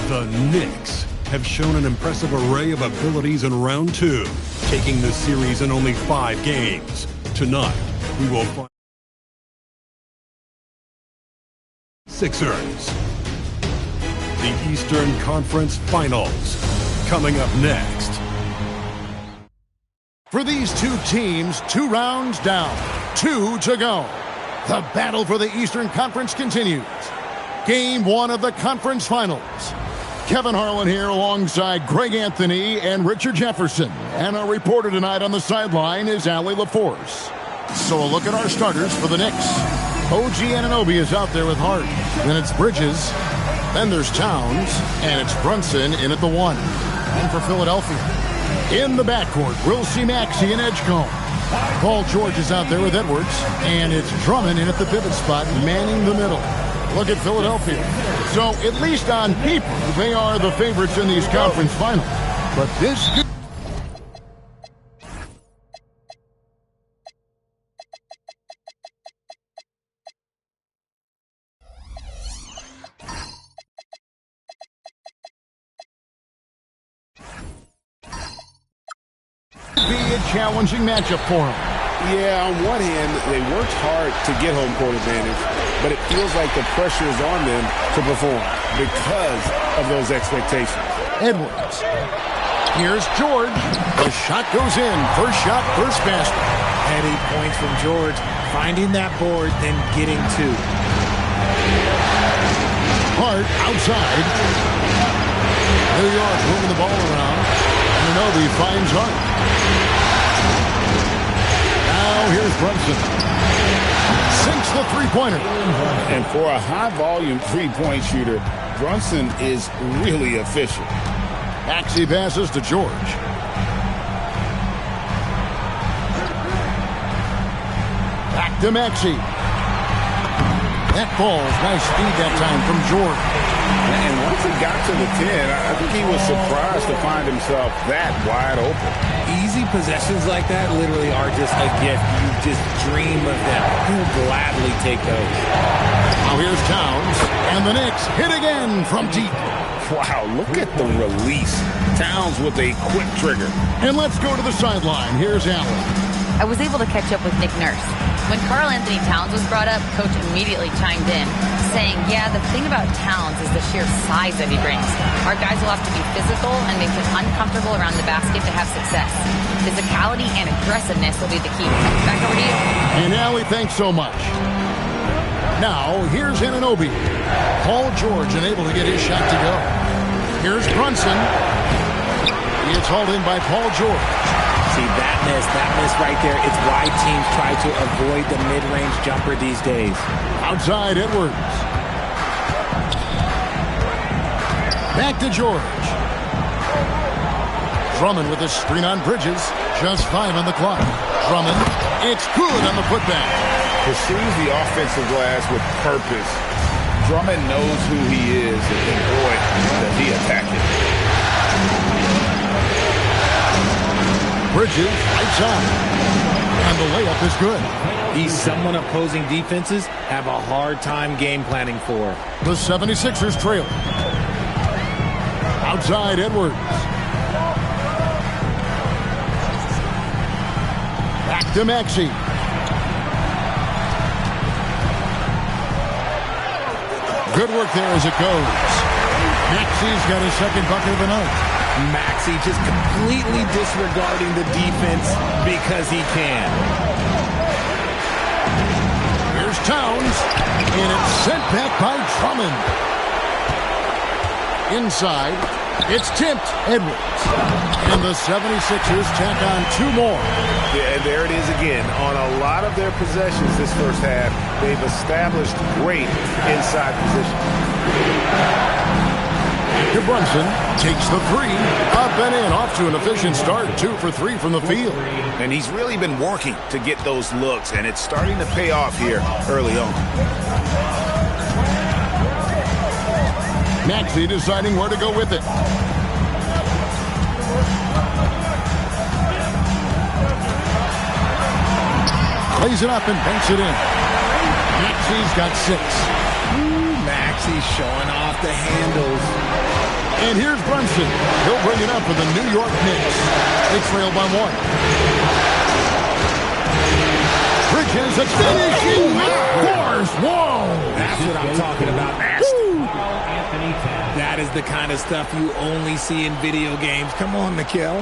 The Knicks have shown an impressive array of abilities in round 2, taking the series in only 5 games. Tonight, we will find Sixers. The Eastern Conference Finals, coming up next. For these two teams, 2 rounds down, 2 to go. The battle for the Eastern Conference continues. Game 1 of the conference finals. Kevin Harlan here alongside Greg Anthony and Richard Jefferson. And our reporter tonight on the sideline is Allie LaForce. So a look at our starters for the Knicks. OG Anunoby is out there with Hart. Then it's Bridges. Then there's Towns. And it's Brunson in at the 1. And for Philadelphia, in the backcourt, we'll see Maxey and Edgecombe. Paul George is out there with Edwards. And it's Drummond in at the pivot spot, manning the middle. Look at Philadelphia. So, at least on paper, they are the favorites in these conference finals. But this could be a challenging matchup for them. Yeah, on one hand, they worked hard to get home court advantage, but it feels like the pressure is on them to perform because of those expectations. Edwards. Here's George. The shot goes in. First shot, first basket. Heady points from George, finding that board, then getting 2. Hart outside. New York moving the ball around. Anunoby finds Hart. Now here's Brunson. Sinks the three-pointer. And for a high-volume three-point shooter, Brunson is really efficient. Maxey passes to George. Back to Maxey. That falls. Nice speed that time from George. And once he got to the 10, I think he was surprised to find himself that wide open. Easy possessions like that literally are just a gift. You just dream of them. You'll gladly take those. Now here's Towns. And the Knicks hit again from deep. Wow, look at the release. Towns with a quick trigger. And let's go to the sideline. Here's Allen. I was able to catch up with Nick Nurse. When Karl Anthony Towns was brought up, Coach immediately chimed in, saying, yeah, the thing about Towns is the sheer size that he brings. Our guys will have to be physical and make him uncomfortable around the basket to have success. Physicality and aggressiveness will be the key. Back over to you. And Allie, thanks so much. Now, here's Anunoby. Paul George unable to get his shot to go. Here's Brunson. It's hauled in by Paul George. See, that miss right there, it's why teams try to avoid the mid-range jumper these days. Outside, Edwards. Back to George. Drummond with a screen on Bridges. Just 5 on the clock. Drummond, it's good on the putback. Pursues the offensive glass with purpose. Drummond knows who he is, and boy, does he attack it. Bridges, right side. And the layup is good. He's someone opposing defenses have a hard time game planning for. The 76ers trail. Outside, Edwards. Back to Maxey. Good work there as it goes. Maxey's got his second bucket of the night. Maxey just completely disregarding the defense because he can. Here's Towns, and it's sent back by Drummond. Inside, it's tipped, Edwards. And the 76ers tack on 2 more. Yeah, and there it is again. On a lot of their possessions this first half, they've established great inside position. Brunson takes the 3, up and in, off to an efficient start, 2 for 3 from the field. And he's really been working to get those looks, and it's starting to pay off here early on. Maxey deciding where to go with it. Plays it up and banks it in. Maxey's got 6. Maxey showing off the handles. And here's Brunson. He'll bring it up for the New York Knicks. They trail by 1. Bridges, it's finishing with force. Whoa! That's what I'm talking about. That is the kind of stuff you only see in video games. Come on, Mikhail.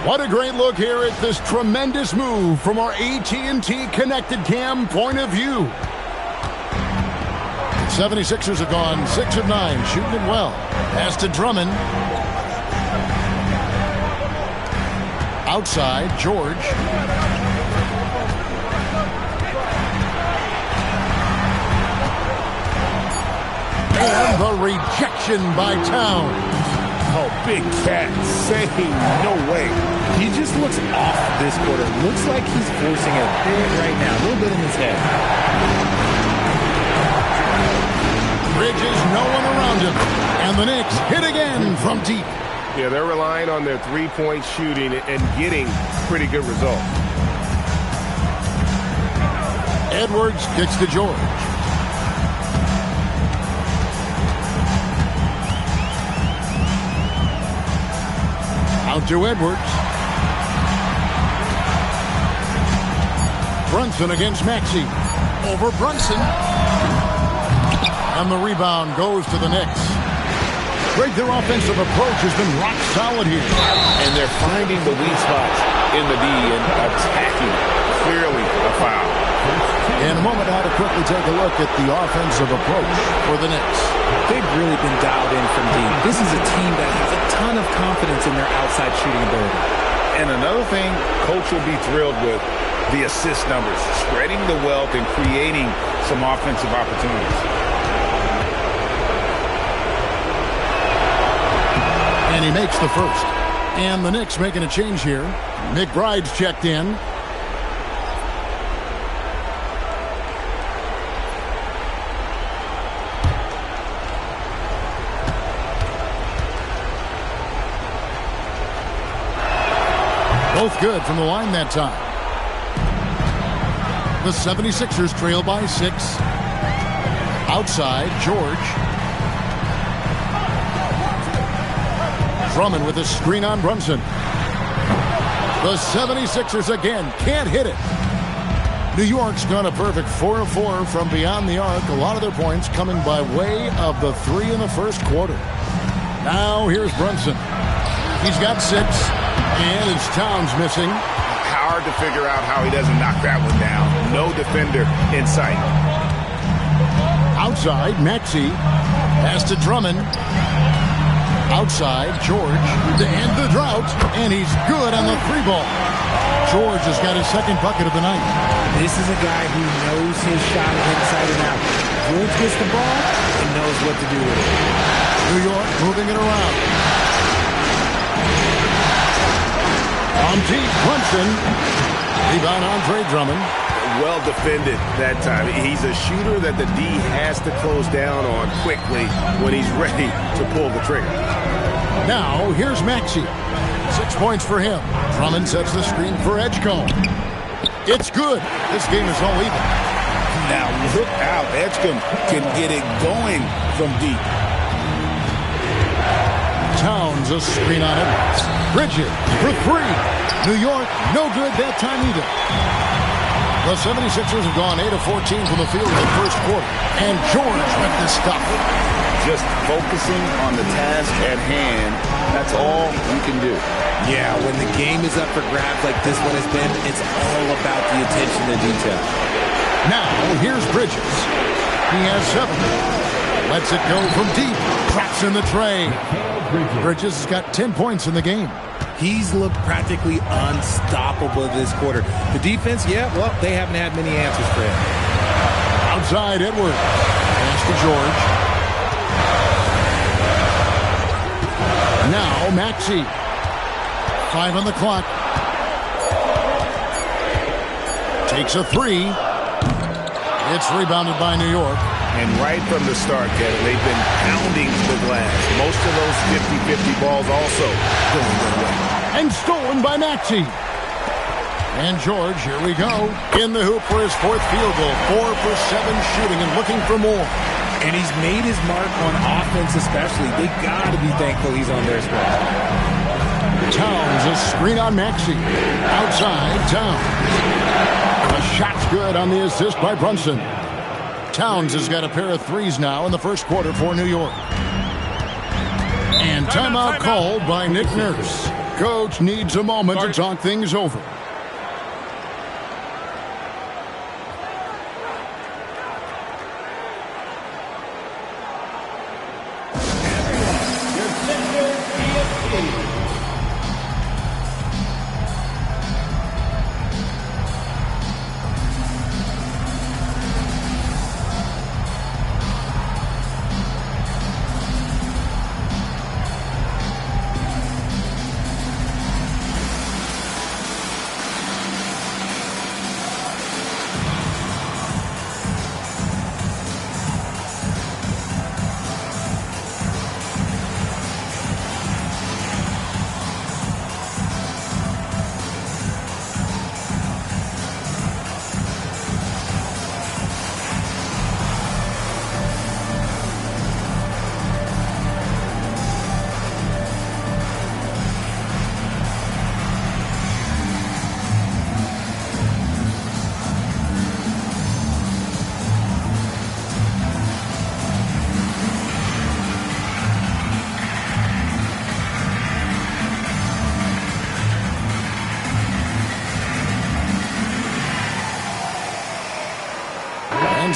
What a great look here at this tremendous move from our AT&T Connected Cam point of view. 76ers have gone 6 of 9, shooting it well. Pass to Drummond. Outside, George. And the rejection by Towns. Oh, big cat saying no way. He just looks off this quarter. Looks like he's forcing a bit right now. A little bit in his head. Bridges, no one around him. And the Knicks hit again from deep. Yeah, they're relying on their three-point shooting and getting pretty good results. Edwards kicks to George. Out to Edwards. Brunson against Maxey. Over Brunson. And the rebound goes to the Knicks. Greg, their offensive approach has been rock solid here. And they're finding the weak spots in the D and attacking. Clearly a foul. In a moment now to quickly take a look at the offensive approach for the Knicks. They've really been dialed in from deep. This is a team that has a ton of confidence in their outside shooting ability. And another thing Coach will be thrilled with, the assist numbers, spreading the wealth and creating some offensive opportunities. And he makes the first. And the Knicks making a change here. McBride's checked in. Both good from the line that time. The 76ers trail by 6. Outside, George. Drummond with a screen on Brunson. The 76ers again can't hit it. New York's gone a perfect 4 of 4 from beyond the arc. A lot of their points coming by way of the 3 in the first quarter. Now here's Brunson. He's got 6. And it's Towns missing. Hard to figure out how he doesn't knock that one down. No defender in sight. Outside, Maxey. Pass to Drummond. Outside, George. To end the drought. And he's good on the 3-ball. George has got his second bucket of the night. This is a guy who knows his shot inside and out. George gets the ball and knows what to do with it. New York moving it around. On deep, Brunson. Rebound, Andre Drummond. Well defended that time. He's a shooter that the D has to close down on quickly when he's ready to pull the trigger. Now, here's Maxey. 6 points for him. Drummond sets the screen for Edgecombe. It's good. This game is all even. Now, look out. Edgecombe can get it going from deep. Towns, a screen on Edwards. Bridges for 3. New York, no good that time either. The 76ers have gone 8 of 14 from the field in the first quarter. And George with the stuff. Just focusing on the task at hand, that's all you can do. Yeah, when the game is up for grabs like this one has been, it's all about the attention to detail. Now, here's Bridges. He has 7. Lets it go from deep. Traps in the tray. Bridges has got 10 points in the game. He's looked practically unstoppable this quarter. The defense, yeah, well, they haven't had many answers for him. Outside, Edwards. Pass to George. Now, Maxey. 5 on the clock. Takes a 3. It's rebounded by New York. And right from the start, Kevin, they've been pounding the glass. Most of those 50-50 balls also going their way. And stolen by Maxey. And George, here we go. In the hoop for his 4th field goal. 4 for 7 shooting and looking for more. And he's made his mark on offense especially. They got to be thankful he's on their squad. Towns, a screen on Maxey. Outside, Towns. The shot's good on the assist by Brunson. Towns has got a pair of threes now in the first quarter for New York. And timeout called by Nick Nurse. Coach needs a moment to talk things over.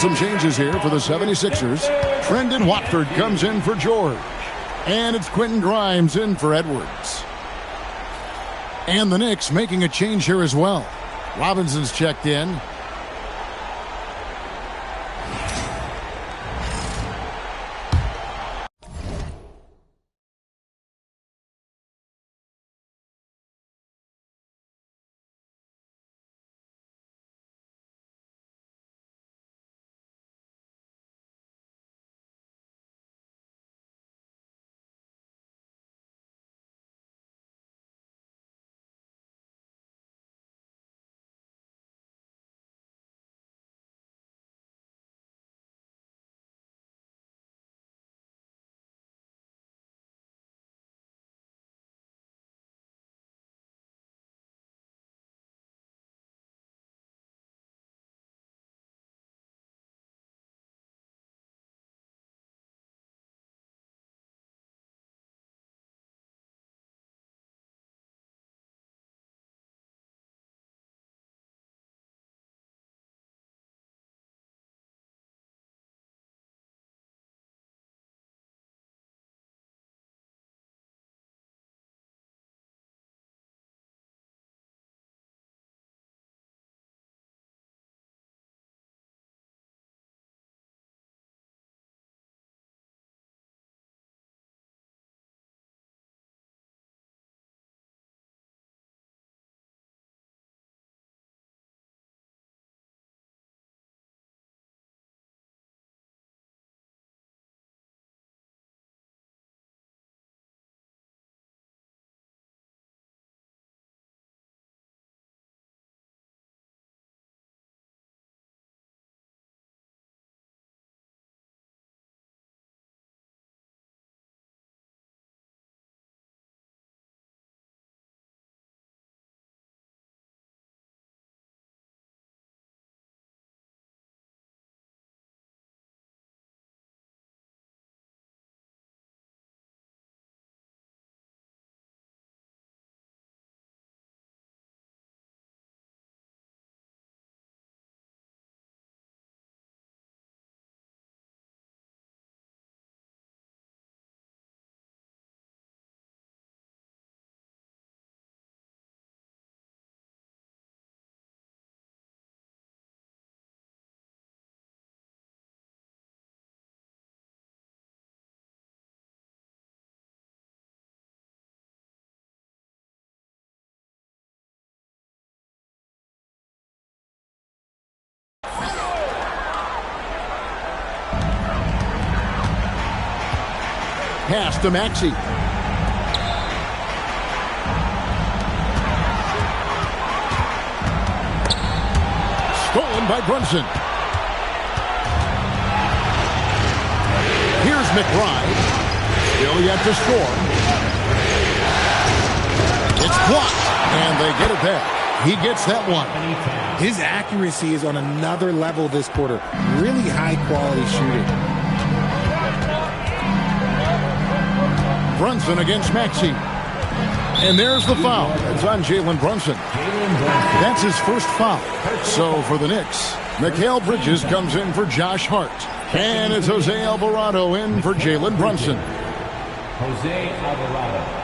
Some changes here for the 76ers. Trendon Watford comes in for George. And it's Quentin Grimes in for Edwards. And the Knicks making a change here as well. Robinson's checked in. Pass to Maxey. Stolen by Brunson. McBride. Still yet to score. It's blocked, and they get it back. He gets that one. His accuracy is on another level this quarter. Really high-quality shooting. Brunson against Maxey. And there's the foul. It's on Jalen Brunson. That's his first foul. So for the Knicks, Mikal Bridges comes in for Josh Hart. And it's Jose Alvarado in for Jalen Brunson. Jose Alvarado.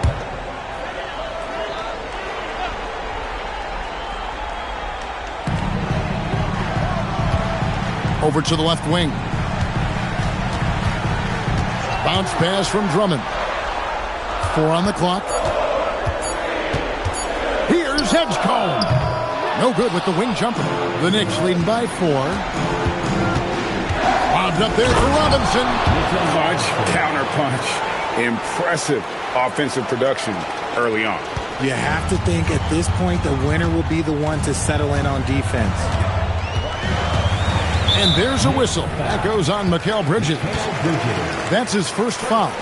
Over to the left wing. Bounce pass from Drummond. 4 on the clock. Here's Edgecombe. No good with the wing jumper. The Knicks leading by 4. Lobbed up there for Robinson. Punch, counter punch. Impressive offensive production early on. You have to think at this point the winner will be the one to settle in on defense. And there's a whistle. That goes on Mikal Bridges. That's his first foul.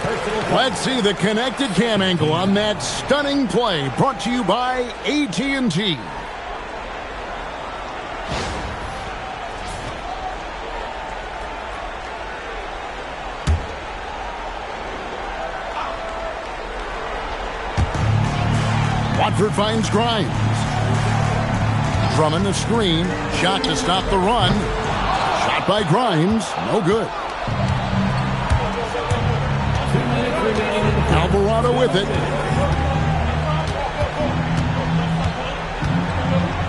Let's see the connected cam angle on that stunning play, brought to you by AT&T. Watford finds Grimes. Drummond a screen. Shot to stop the run. Shot by Grimes. No good. Alvarado with it.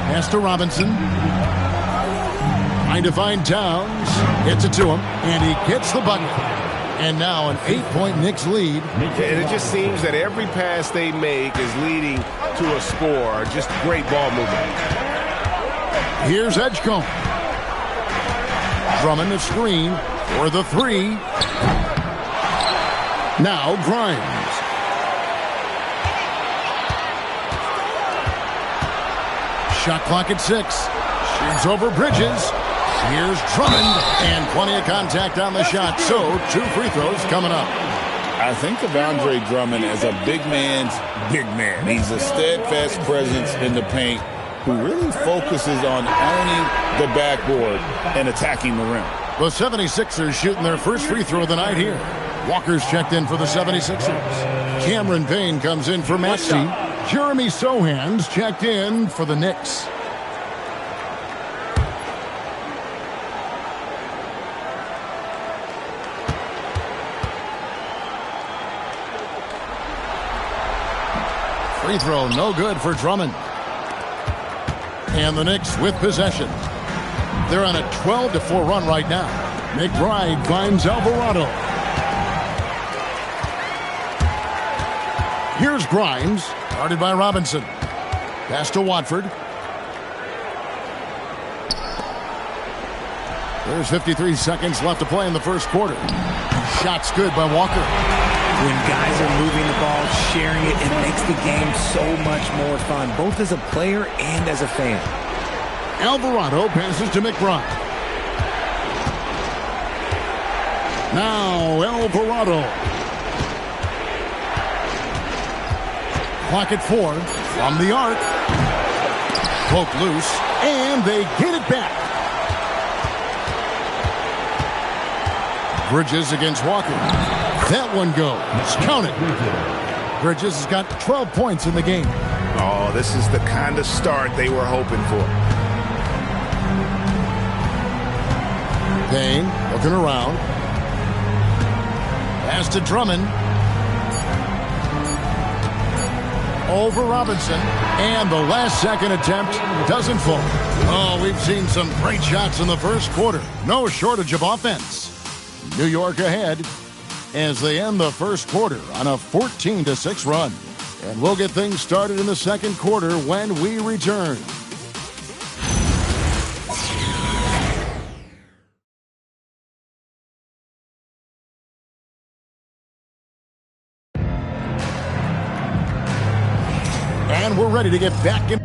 Pass to Robinson. Trying to find Towns. Gets it to him. And he gets the bucket. And now an 8-point Knicks lead. And it just seems that every pass they make is leading to a score. Just great ball movement. Here's Edgecombe. Drummond the screen for the 3. Now Grimes. Shot clock at 6. Shoots over Bridges. Here's Drummond, and plenty of contact on the shot. So 2 free throws coming up. I think of Andre Drummond as a big man's big man. He's a steadfast presence in the paint who really focuses on owning the backboard and attacking the rim. The 76ers shooting their first free throw of the night here. Walker's checked in for the 76ers. Cameron Payne comes in for Maxey. Jeremy Sohan's checked in for the Knicks. Free throw no good for Drummond. And the Knicks with possession. They're on a 12-4 run right now. McBride finds Alvarado. Here's Grimes, guarded by Robinson. Pass to Watford. There's 53 seconds left to play in the first quarter. Shot's good by Walker. When guys are moving the ball, sharing it, it makes the game so much more fun, both as a player and as a fan. Alvarado passes to McBride. Now Alvarado. Clock at 4 from the arc. Poke loose, and they get it back. Bridges against Walker. That one goes. Count it. Bridges has got 12 points in the game. Oh, this is the kind of start they were hoping for. Payne looking around. Pass to Drummond. Over Robinson. And the last second attempt doesn't fall. Oh, we've seen some great shots in the first quarter. No shortage of offense. New York ahead as they end the first quarter on a 14-6 run. And we'll get things started in the second quarter when we return. And we're ready to get back in.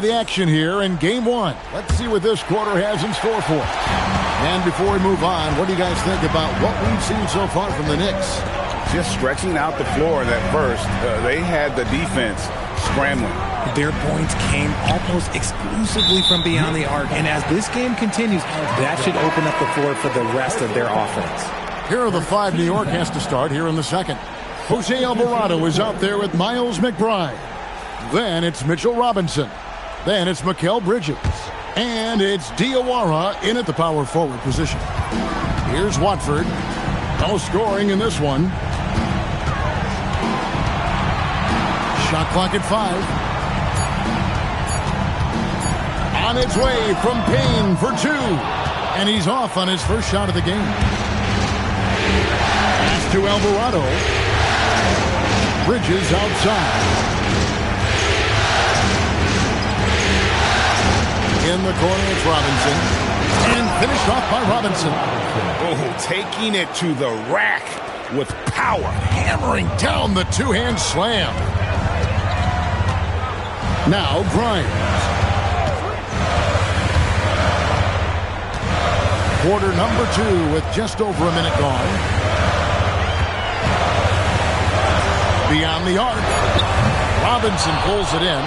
to the action here in game one. Let's see what this quarter has in store for us. And before we move on, what do you guys think about what we've seen so far from the Knicks? Just stretching out the floor that first. They had the defense scrambling. Their points came almost exclusively from beyond the arc. And as this game continues, that should open up the floor for the rest of their offense. Here are the five New York has to start here in the second. Jose Alvarado is out there with Miles McBride. Then it's Mitchell Robinson. Then it's Mikal Bridges. And it's Diawara in at the power forward position. Here's Watford. No scoring in this one. Shot clock at 5. On its way from Payne for 2. And he's off on his first shot of the game. Pass to Alvarado. Bridges outside. In the corner, it's Robinson. And finished off by Robinson. Oh, taking it to the rack with power. Hammering down the two-hand slam. Now Grimes. Quarter number 2 with just over a minute gone. Beyond the arc. Robinson pulls it in.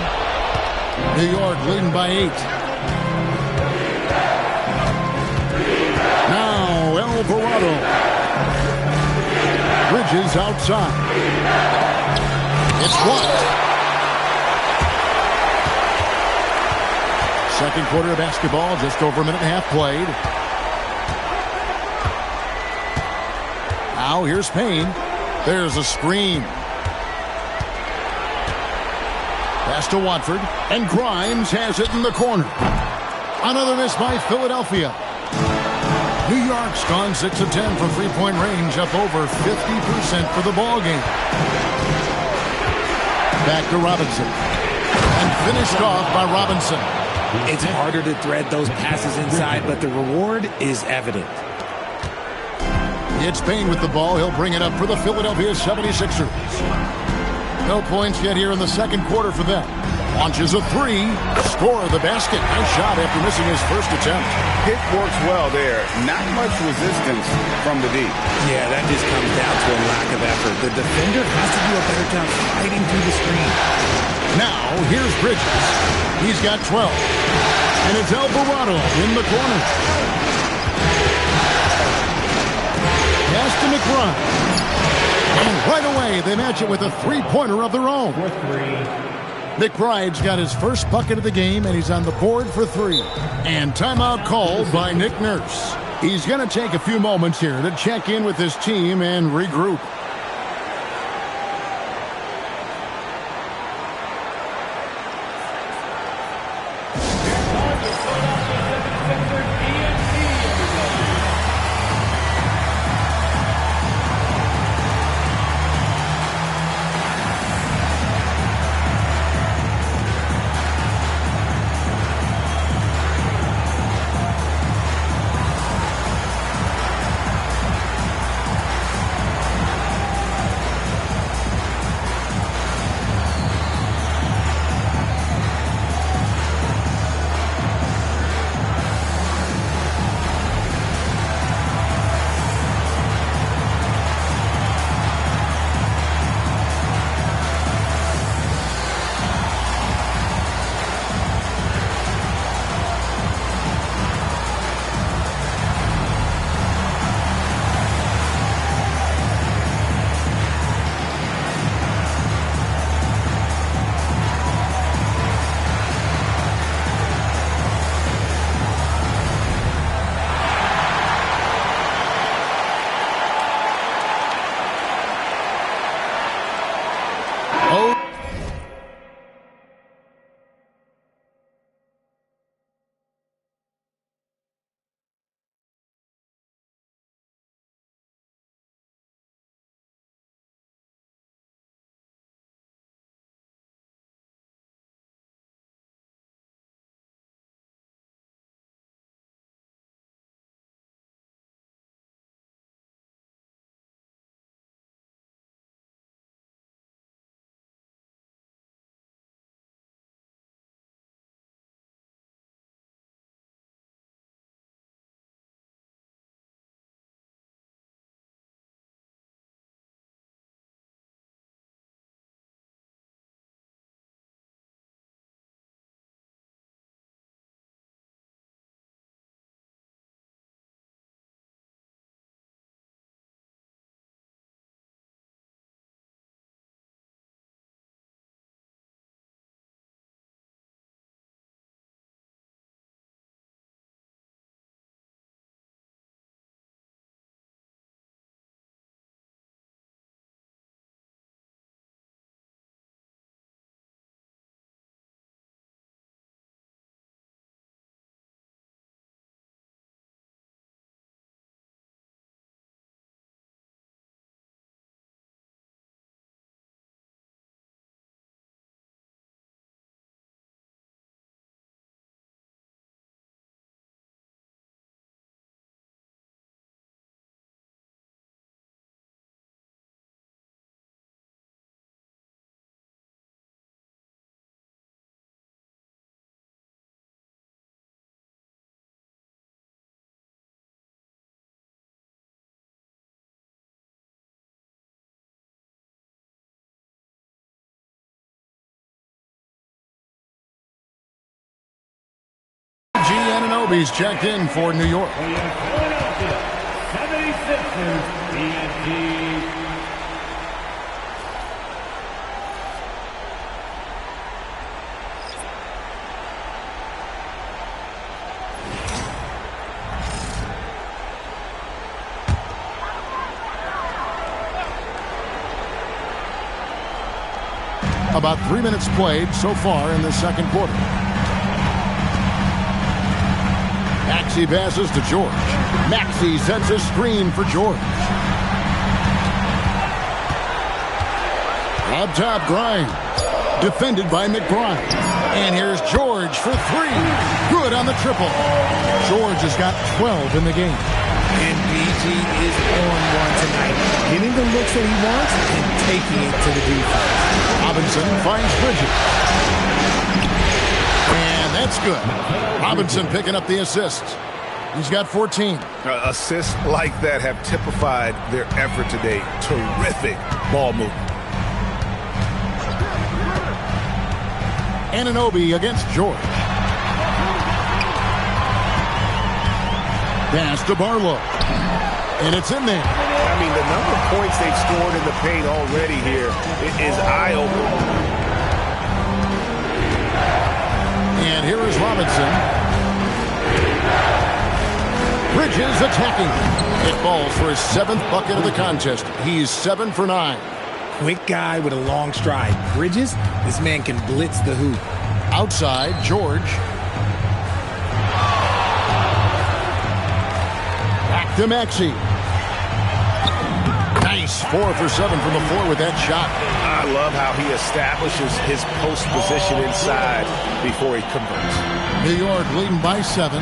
New York leading by 8. Now Alvarado. Bridges outside. It's blocked. Second quarter of basketball, just over a minute and a half played. Now here's Payne. There's a screen. Pass to Watford. And Grimes has it in the corner. Another miss by Philadelphia. New York's gone 6 of 10 from three-point range, up over 50% for the ball game. Back to Robinson. And finished off by Robinson. It's harder to thread those passes inside, but the reward is evident. It's Payne with the ball. He'll bring it up for the Philadelphia 76ers. No points yet here in the second quarter for them. Launches a 3. Score the basket. Nice shot after missing his first attempt. Hit works well there. Not much resistance from the D. Yeah, that just comes down to a lack of effort. The defender has to do a better job fighting through the screen. Now, here's Bridges. He's got 12. And it's Alvarado in the corner. Pass to McBride. And right away, they match it with a three-pointer of their own. McBride's got his first bucket of the game, and he's on the board for 3. And timeout called by Nick Nurse. He's going to take a few moments here to check in with his team and regroup. Anunoby's checked in for New York. For your Philadelphia 76ers, ENT. About 3 minutes played so far in the second quarter. Maxey passes to George. Maxey sets a screen for George. Up top, Grimes. Defended by McBride. And here's George for three. Good on the triple. George has got 12 in the game. And BG is on one tonight. Getting the looks that he wants and taking it to the defense. Robinson finds Bridges. And that's good. Robinson picking up the assist. He's got 14. Assists like that have typified their effort today. Terrific ball movement. Anunoby against George. Pass to Barlow. And it's in there. I mean, the number of points they've scored in the paint already here is eye-opening. And here is Robinson. Bridges attacking. It falls for his 7th bucket of the contest. He's 7 for 9. Quick guy with a long stride. Bridges, this man can blitz the hoop. Outside, George. Back to Maxey. Nice 4 for 7 from the floor with that shot. I love how he establishes his post position inside before he converts. New York leading by 7.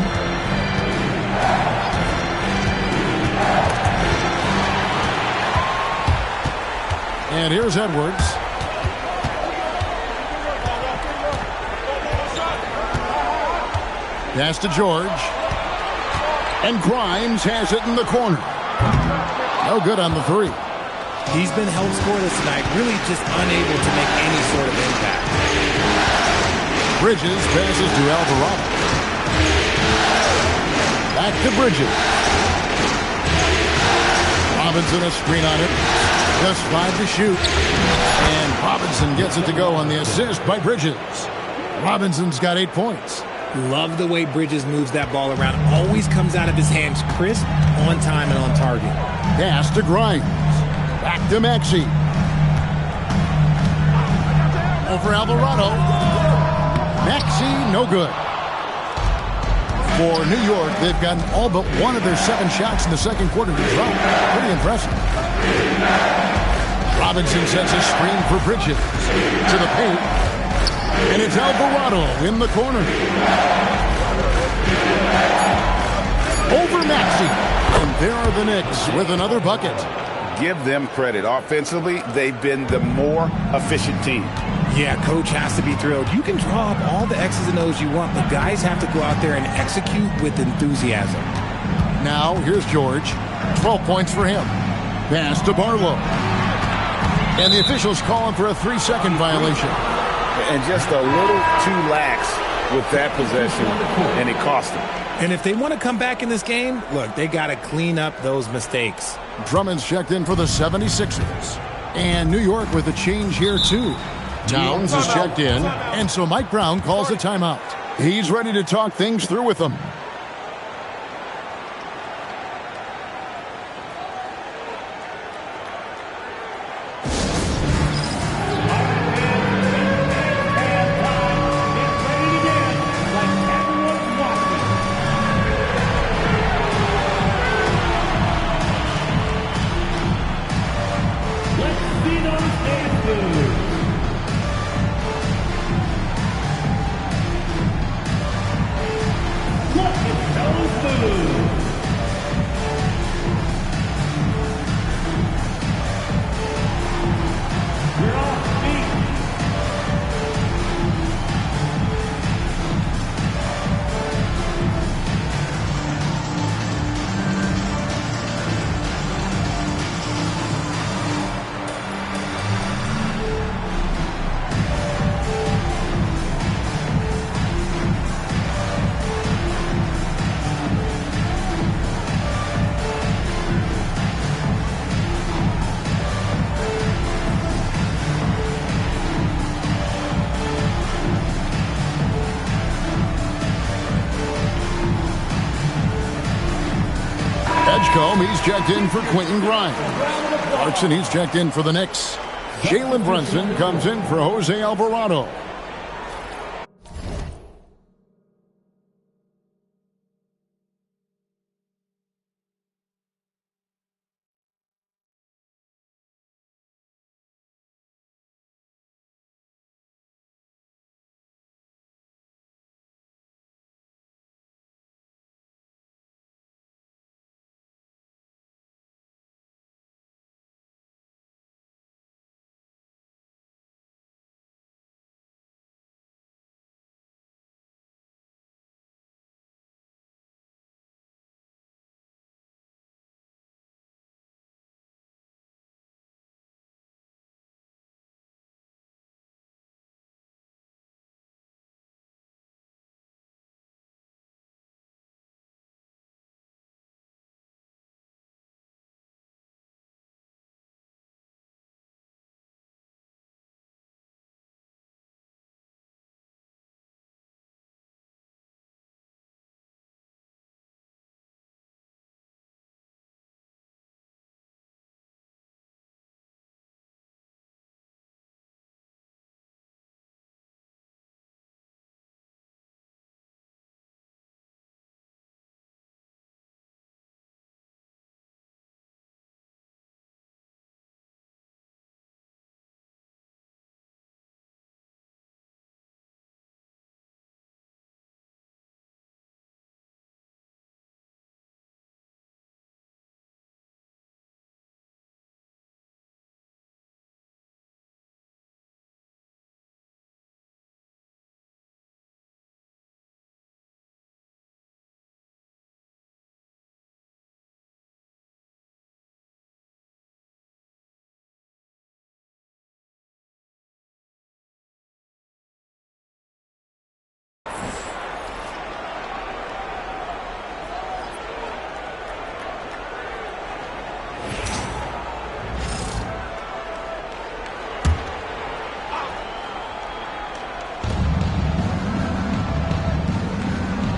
And here's Edwards. Pass to George. And Grimes has it in the corner. No good on the three. He's been held scoreless tonight, really just unable to make any sort of impact. Bridges passes to Alvarado. Back to Bridges. Robinson a screen on it. Just 5 to shoot. And Robinson gets it to go on the assist by Bridges. Robinson's got 8 points. Love the way Bridges moves that ball around. Always comes out of his hands crisp, on time, and on target. Pass to Grimes. Back to Maxey. Over Alvarado. Maxey, no good. For New York, they've gotten all but one of their 7 shots in the second quarter to drop. Pretty impressive. Robinson sets a screen for Bridges. To the paint. And it's Alvarado in the corner. Over Maxey. And there are the Knicks with another bucket. Give them credit. Offensively, they've been the more efficient team. Yeah, coach has to be thrilled. You can draw up all the X's and O's you want, but guys have to go out there and execute with enthusiasm. Now, here's George. 12 points for him. Pass to Barlow. And the officials calling for a 3-second violation. And just a little too lax with that possession, and it cost them. And if they want to come back in this game, look, they got to clean up those mistakes. Drummond's checked in for the 76ers. And New York with a change here, too. Towns is checked in, and so Mike Brown calls a timeout. He's ready to talk things through with them. Edgecombe, he's checked in for Quentin Grimes. Clarkson, he's checked in for the Knicks. Jalen Brunson comes in for Jose Alvarado.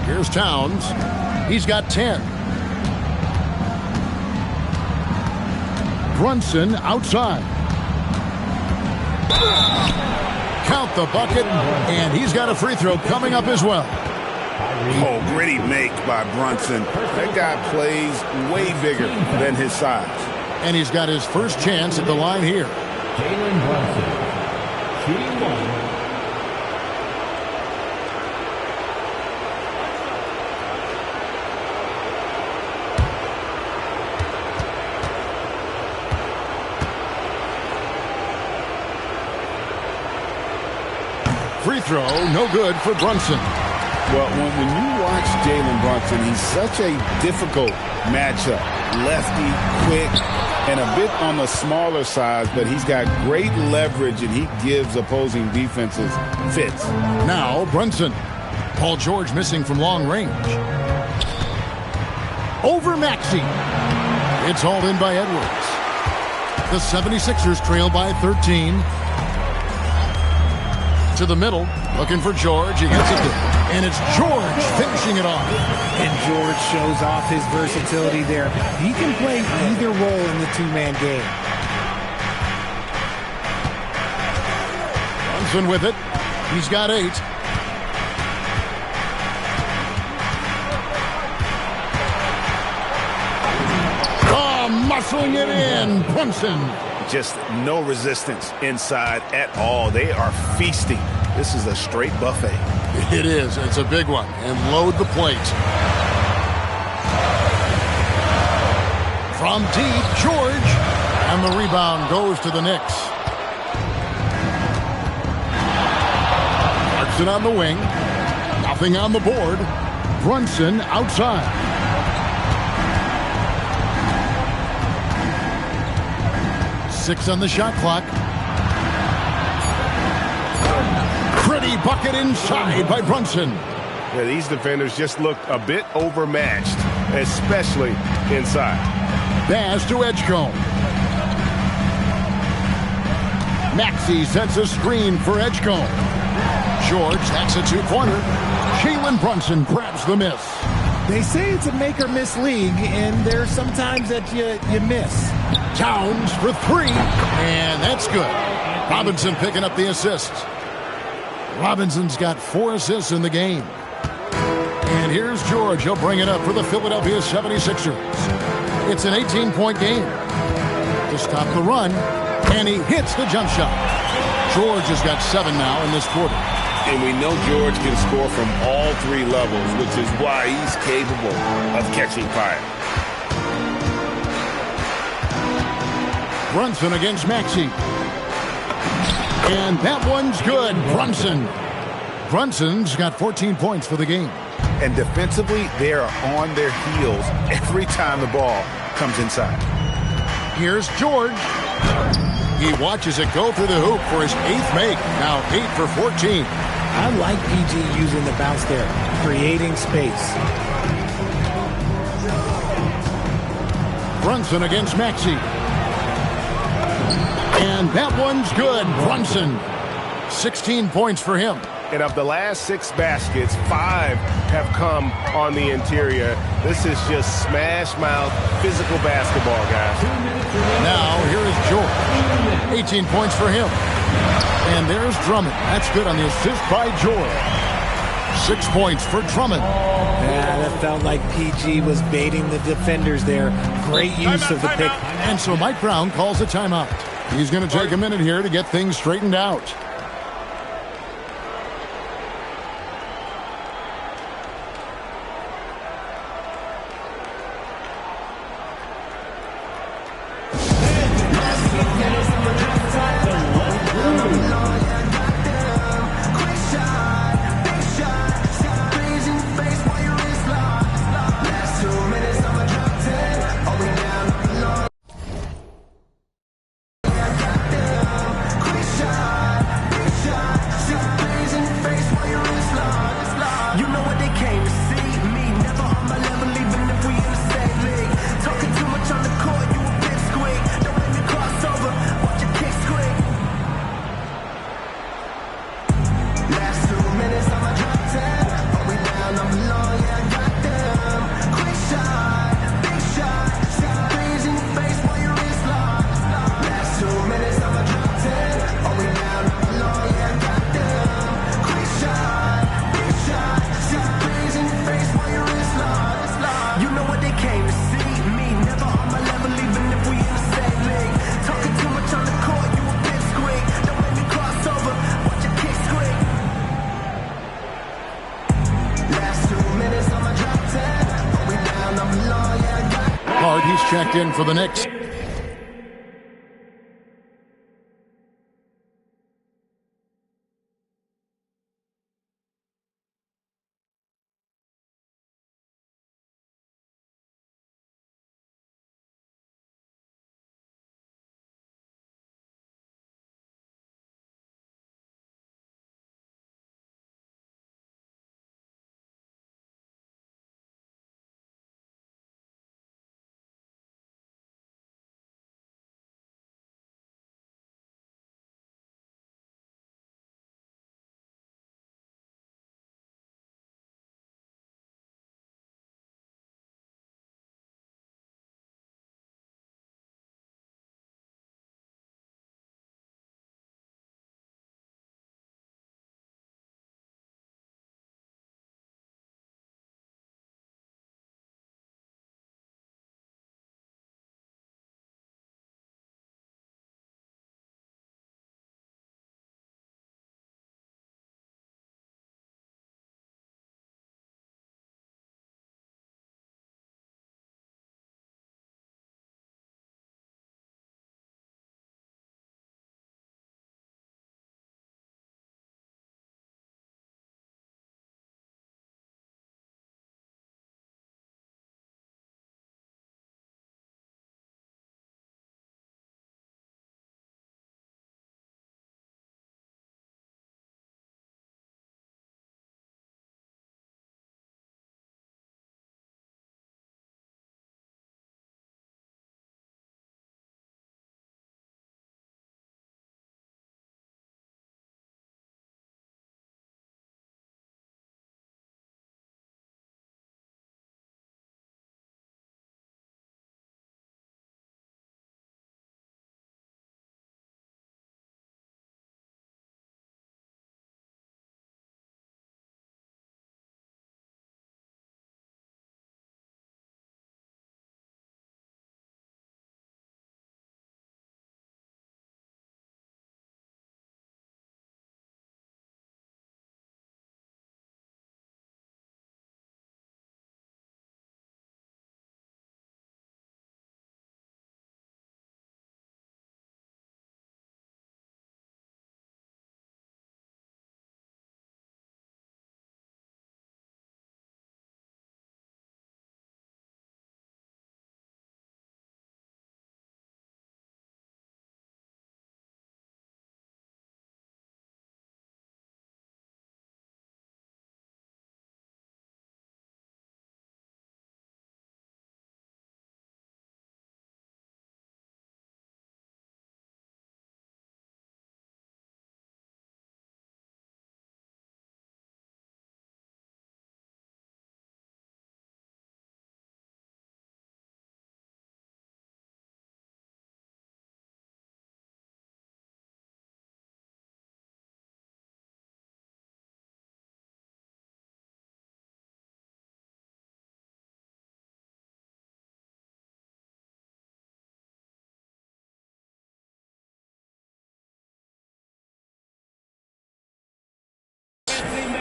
Here's Towns. He's got 10. Brunson outside. Count the bucket, and he's got a free throw coming up as well. Oh, gritty make by Brunson. That guy plays way bigger than his size. And he's got his first chance at the line here. Jalen Brunson, shooting one. Free throw, no good for Brunson. Well, when you watch Jalen Brunson, he's such a difficult matchup. Lefty, quick, and a bit on the smaller side, but he's got great leverage, and he gives opposing defenses fits. Now Brunson. Paul George missing from long range. Over Maxey. It's hauled in by Edwards. The 76ers trail by 13. To the middle, looking for George. He gets it there. And it's George finishing it off. And George shows off his versatility there. He can play either role in the two-man game. Brunson with it. He's got 8. Oh, muscling it in. Brunson. Just no resistance inside at all. They are feasting. This is a straight buffet. It is. It's a big one. And load the plate. From deep, George. And the rebound goes to the Knicks. Clarkson on the wing. Nothing on the board. Brunson outside. Six on the shot clock. Pretty bucket inside by Brunson. Yeah, these defenders just looked a bit overmatched, especially inside. Pass to Edgecombe. Maxey sets a screen for Edgecombe. George, that's a two-pointer. Jalen Brunson grabs the miss. They say it's a make-or-miss league, and there's sometimes that you miss. Towns for 3, and that's good. Robinson picking up the assist. Robinson's got 4 assists in the game. And here's George. He'll bring it up for the Philadelphia 76ers. It's an 18-point game. To stop the run, and he hits the jump shot. George has got 7 now in this quarter. And we know George can score from all 3 levels, which is why he's capable of catching fire. Brunson against Maxey. And that one's good. Brunson's got 14 points for the game. And defensively, they are on their heels every time the ball comes inside. Here's George. He watches it go through the hoop for his 8th make. Now 8 for 14. I like PG using the bounce there, creating space. Brunson against Maxey. And that one's good. Brunson. 16 points for him. And of the last 6 baskets, 5 have come on the interior. This is just smash mouth physical basketball, guys. Now here is George. 18 points for him. And there's Drummond. That's good on the assist by George. 6 points for Drummond. Yeah, that felt like PG was baiting the defenders there. Great use of the pick. And so Mike Brown calls a timeout. He's going to take a minute here to get things straightened out. He's checked in for the Knicks.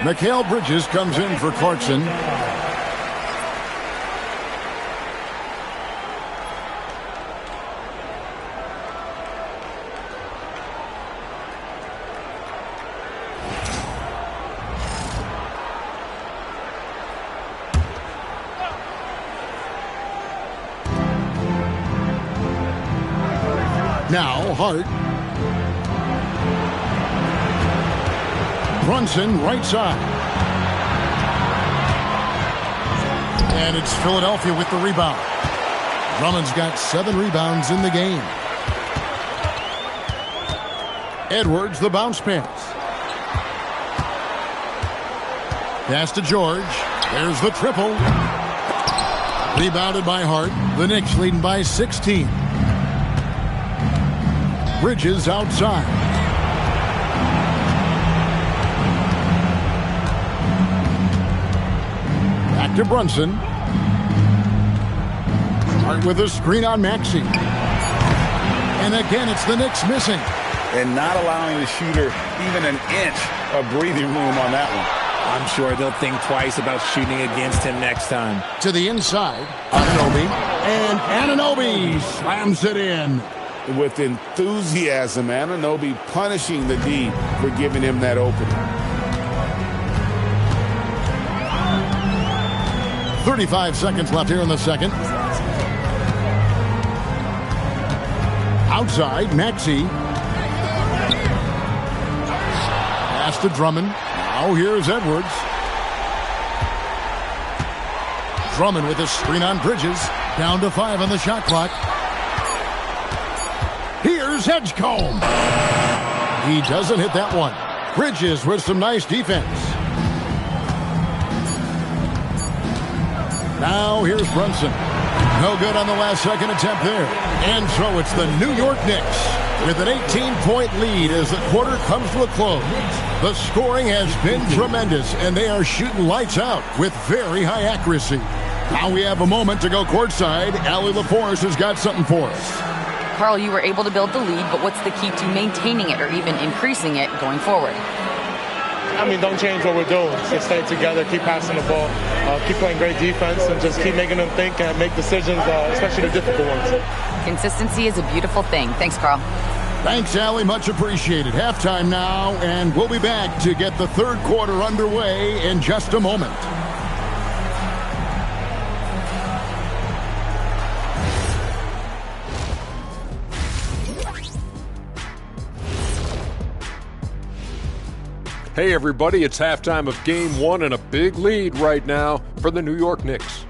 Mikal Bridges comes in for Clarkson. Now Hart. Brunson right side. And it's Philadelphia with the rebound. Drummond's got 7 rebounds in the game. Edwards the bounce pass. Pass to George. There's the triple. Rebounded by Hart. The Knicks leading by 16. Bridges outside. Back to Brunson. Hart with a screen on Maxey. And again, it's the Knicks missing. And not allowing the shooter even an inch of breathing room on that one. I'm sure they'll think twice about shooting against him next time. To the inside, Anunoby. And Anunoby slams it in. With enthusiasm, Anunoby punishing the D for giving him that opening. 35 seconds left here in the second. Outside, Maxey. Pass to Drummond. Now here's Edwards. Drummond with a screen on Bridges. Down to 5 on the shot clock. Here's Edgecombe. He doesn't hit that one. Bridges with some nice defense. Now here's Brunson. No good on the last second attempt there. And so it's the New York Knicks with an 18-point lead as the quarter comes to a close. The scoring has been tremendous, and they are shooting lights out with very high accuracy. Now we have a moment to go courtside. Allie LaForce has got something for us. Carl, you were able to build the lead, but what's the key to maintaining it or even increasing it going forward? I mean, don't change what we're doing. Just stay together, keep passing the ball, keep playing great defense, and just keep making them think and make decisions, especially the difficult ones. Consistency is a beautiful thing. Thanks, Carl. Thanks, Allie. Much appreciated. Halftime now, and we'll be back to get the third quarter underway in just a moment. Hey everybody, it's halftime of Game 1 and a big lead right now for the New York Knicks.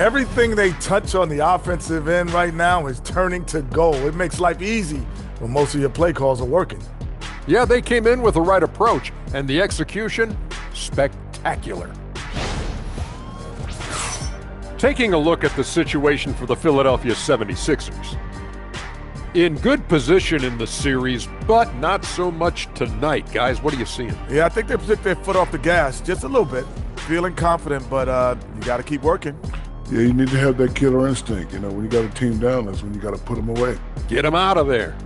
Everything they touch on the offensive end right now is turning to goal. It makes life easy when most of your play calls are working. Yeah, they came in with the right approach, and the execution, spectacular. Taking a look at the situation for the Philadelphia 76ers. In good position in the series, but not so much tonight. Guys, what are you seeing? Yeah, I think they took their foot off the gas just a little bit. Feeling confident, but you got to keep working. Yeah, you need to have that killer instinct. You know, when you got a team down, that's when you got to put them away. Get them out of there.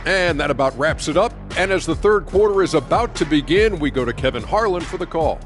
And that about wraps it up. And as the third quarter is about to begin, we go to Kevin Harlan for the call.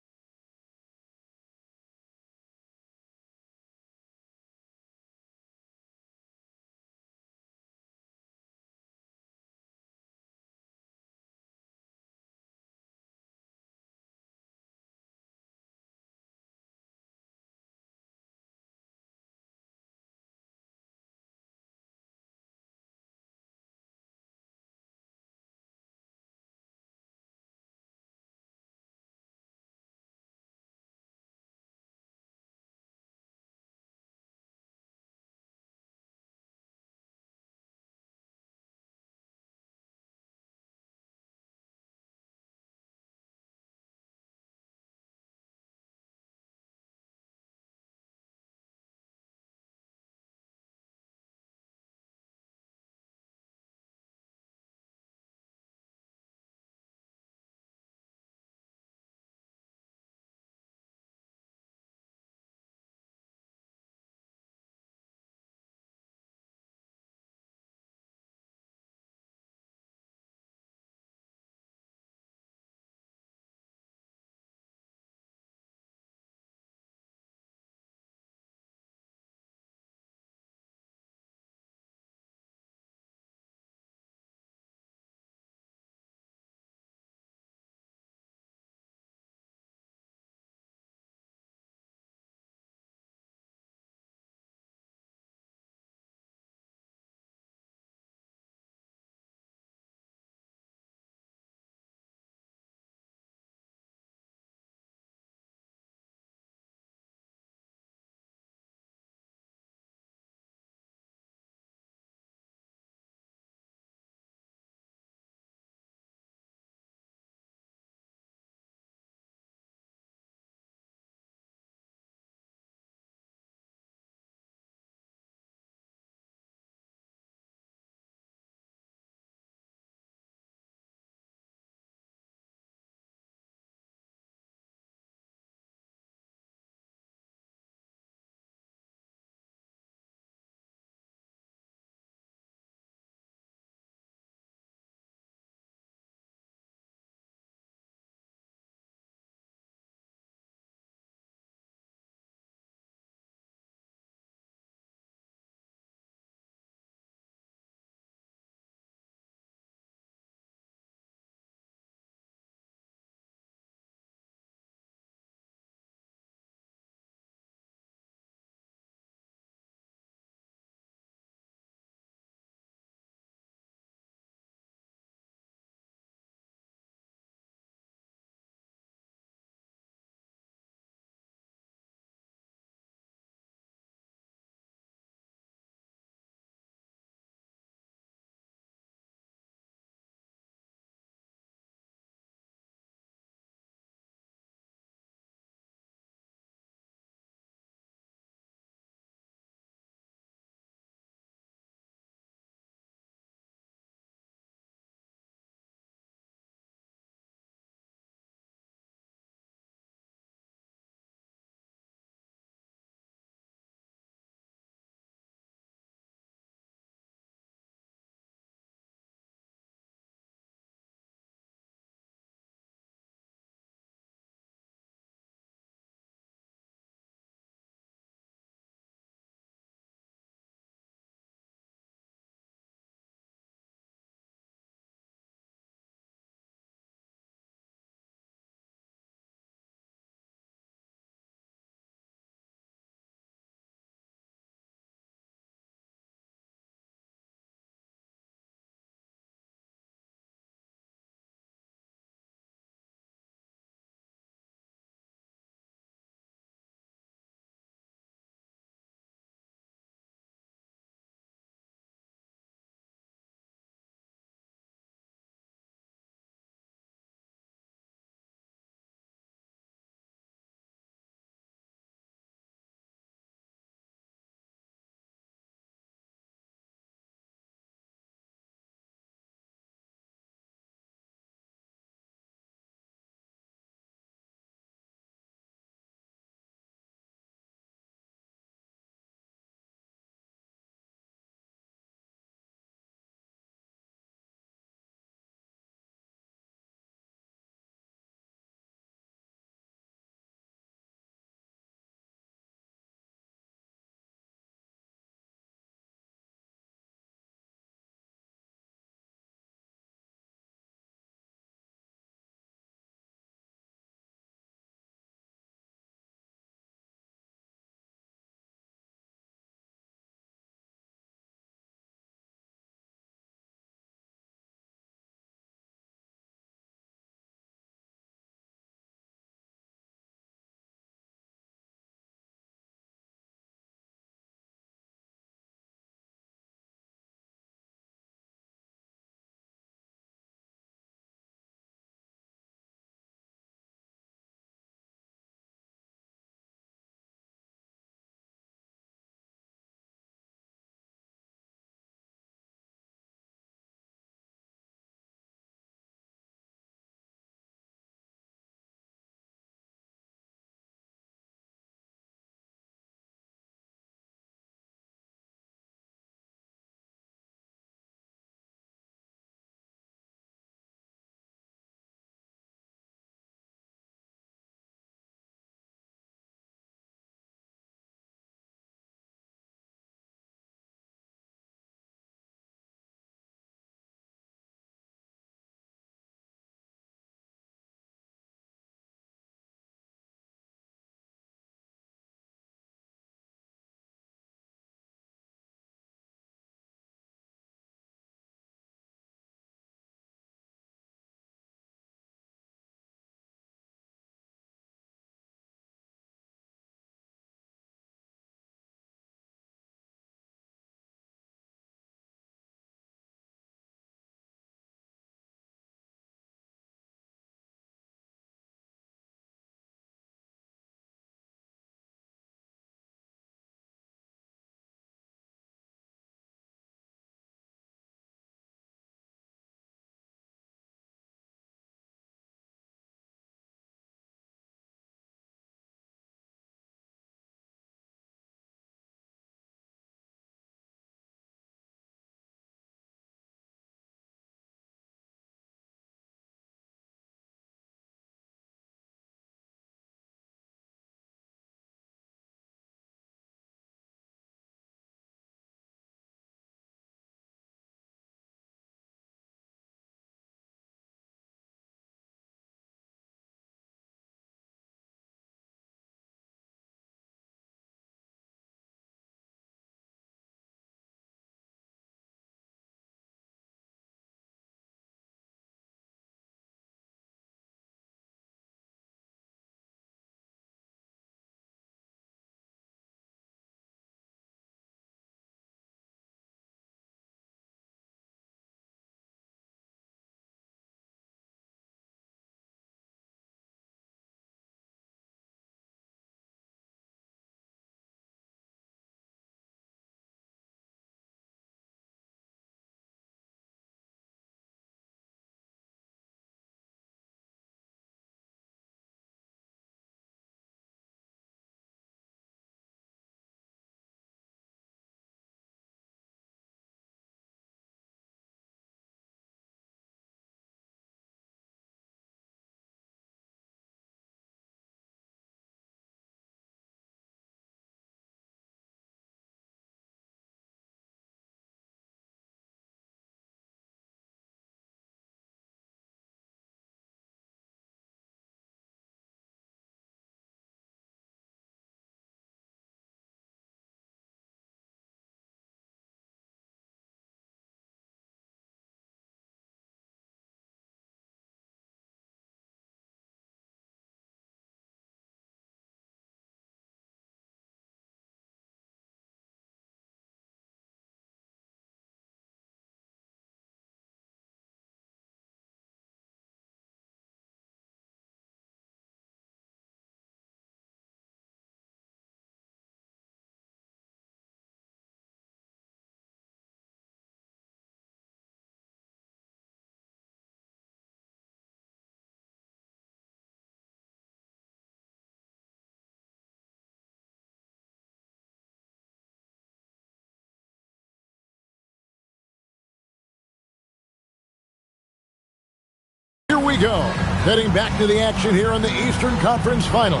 we go. Heading back to the action here in the Eastern Conference Final.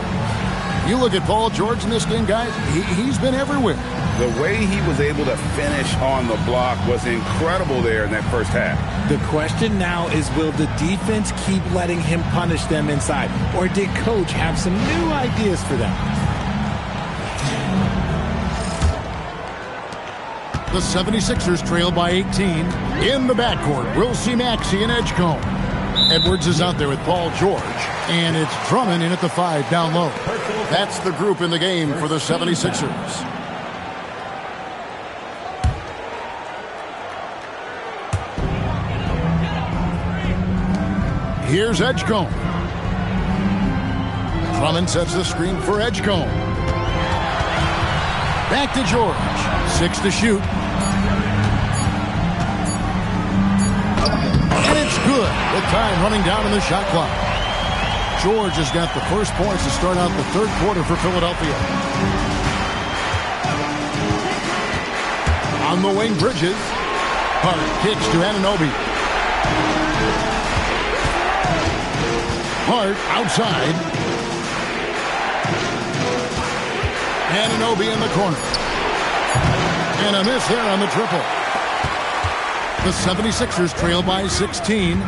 You look at Paul George in this game, guys, he's been everywhere. The way he was able to finish on the block was incredible there in that first half. The question now is, will the defense keep letting him punish them inside? Or did Coach have some new ideas for them? The 76ers trail by 18. In the backcourt, we'll see Maxey and Edgecombe. Edwards is out there with Paul George. And it's Drummond in at the 5 down low. That's the group in the game for the 76ers. Here's Edgecombe. Drummond sets the screen for Edgecombe. Back to George. 6 to shoot. And it's good with time running down in the shot clock. George has got the first points to start out the third quarter for Philadelphia. On the wing, Bridges. Hart kicks to Anunoby. Hart outside. Anunoby in the corner. And a miss there on the triple. The 76ers trail by 16.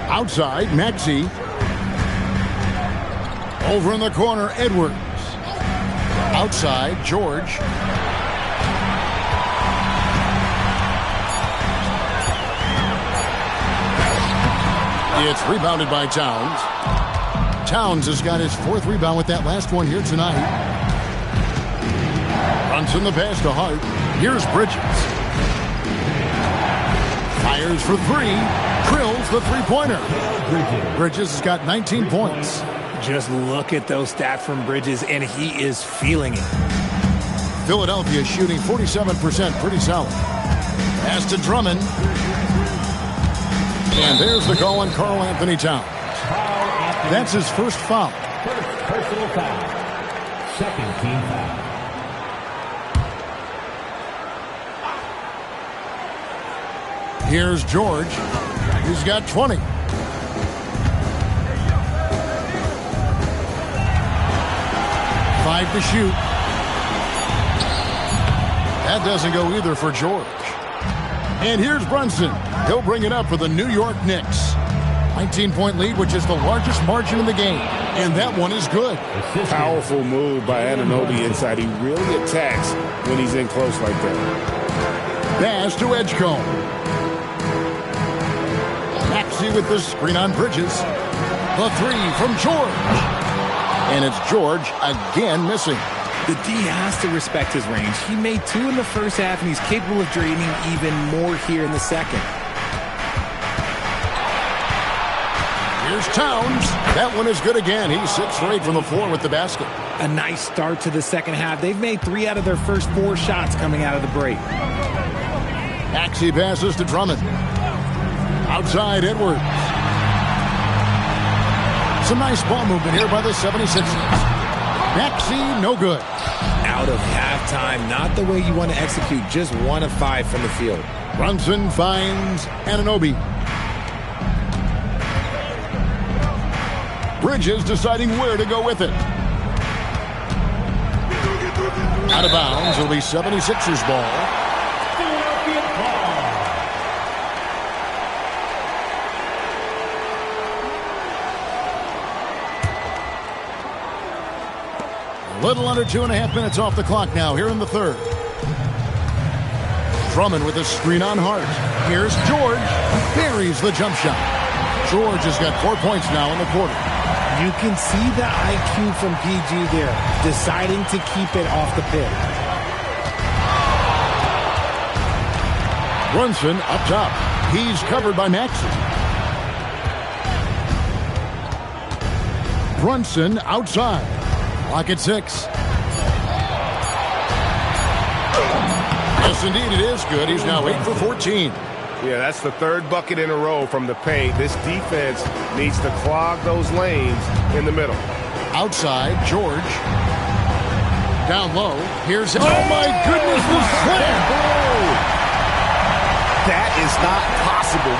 Outside, Maxey. Over in the corner, Edwards. Outside, George. It's rebounded by Towns. Towns has got his 4th rebound with that last one here tonight. Brunson the pass to Hart. Here's Bridges. Fires for 3. Drills the three-pointer. Bridges has got 19 points. Just look at those stats from Bridges, and he is feeling it. Philadelphia shooting 47%, pretty solid. Pass to Drummond. And there's the call on Karl Anthony Towns. That's his first foul. First personal foul. Second team foul. Here's George. He's got 20. Five to shoot. That doesn't go either for George. And here's Brunson. He'll bring it up for the New York Knicks. 19-point lead, which is the largest margin in the game. And that one is good. Powerful move by Anunoby inside. He really attacks when he's in close like that. Pass to Edgecombe. Maxey with the screen on Bridges. The 3 from George. And it's George again missing. The D has to respect his range. He made 2 in the first half, and he's capable of draining even more here in the second. Here's Towns. That one is good again. He's 6 for 8 from the floor with the basket. A nice start to the second half. They've made 3 out of their first 4 shots coming out of the break. Maxey passes to Drummond. Outside, Edwards. Some nice ball movement here by the 76ers. Maxey, no good. Out of halftime, not the way you want to execute. Just 1 of 5 from the field. Brunson finds Anunoby. Bridges deciding where to go with it. Out of bounds, it'll be 76ers ball. A little under 2.5 minutes off the clock now here in the third. Drummond with a screen on Hart. Here's George. Buries the jump shot. George has got 4 points now in the quarter. You can see the IQ from PG there, deciding to keep it off the pin. Brunson up top. He's covered by Maxey. Brunson outside. Clock at 6. Yes, indeed, it is good. He's now 8 for 14. Yeah, that's the 3rd bucket in a row from the paint. This defense needs to clog those lanes in the middle. Outside, George. Down low. Here's... Oh, my goodness, the slam! that is not possible.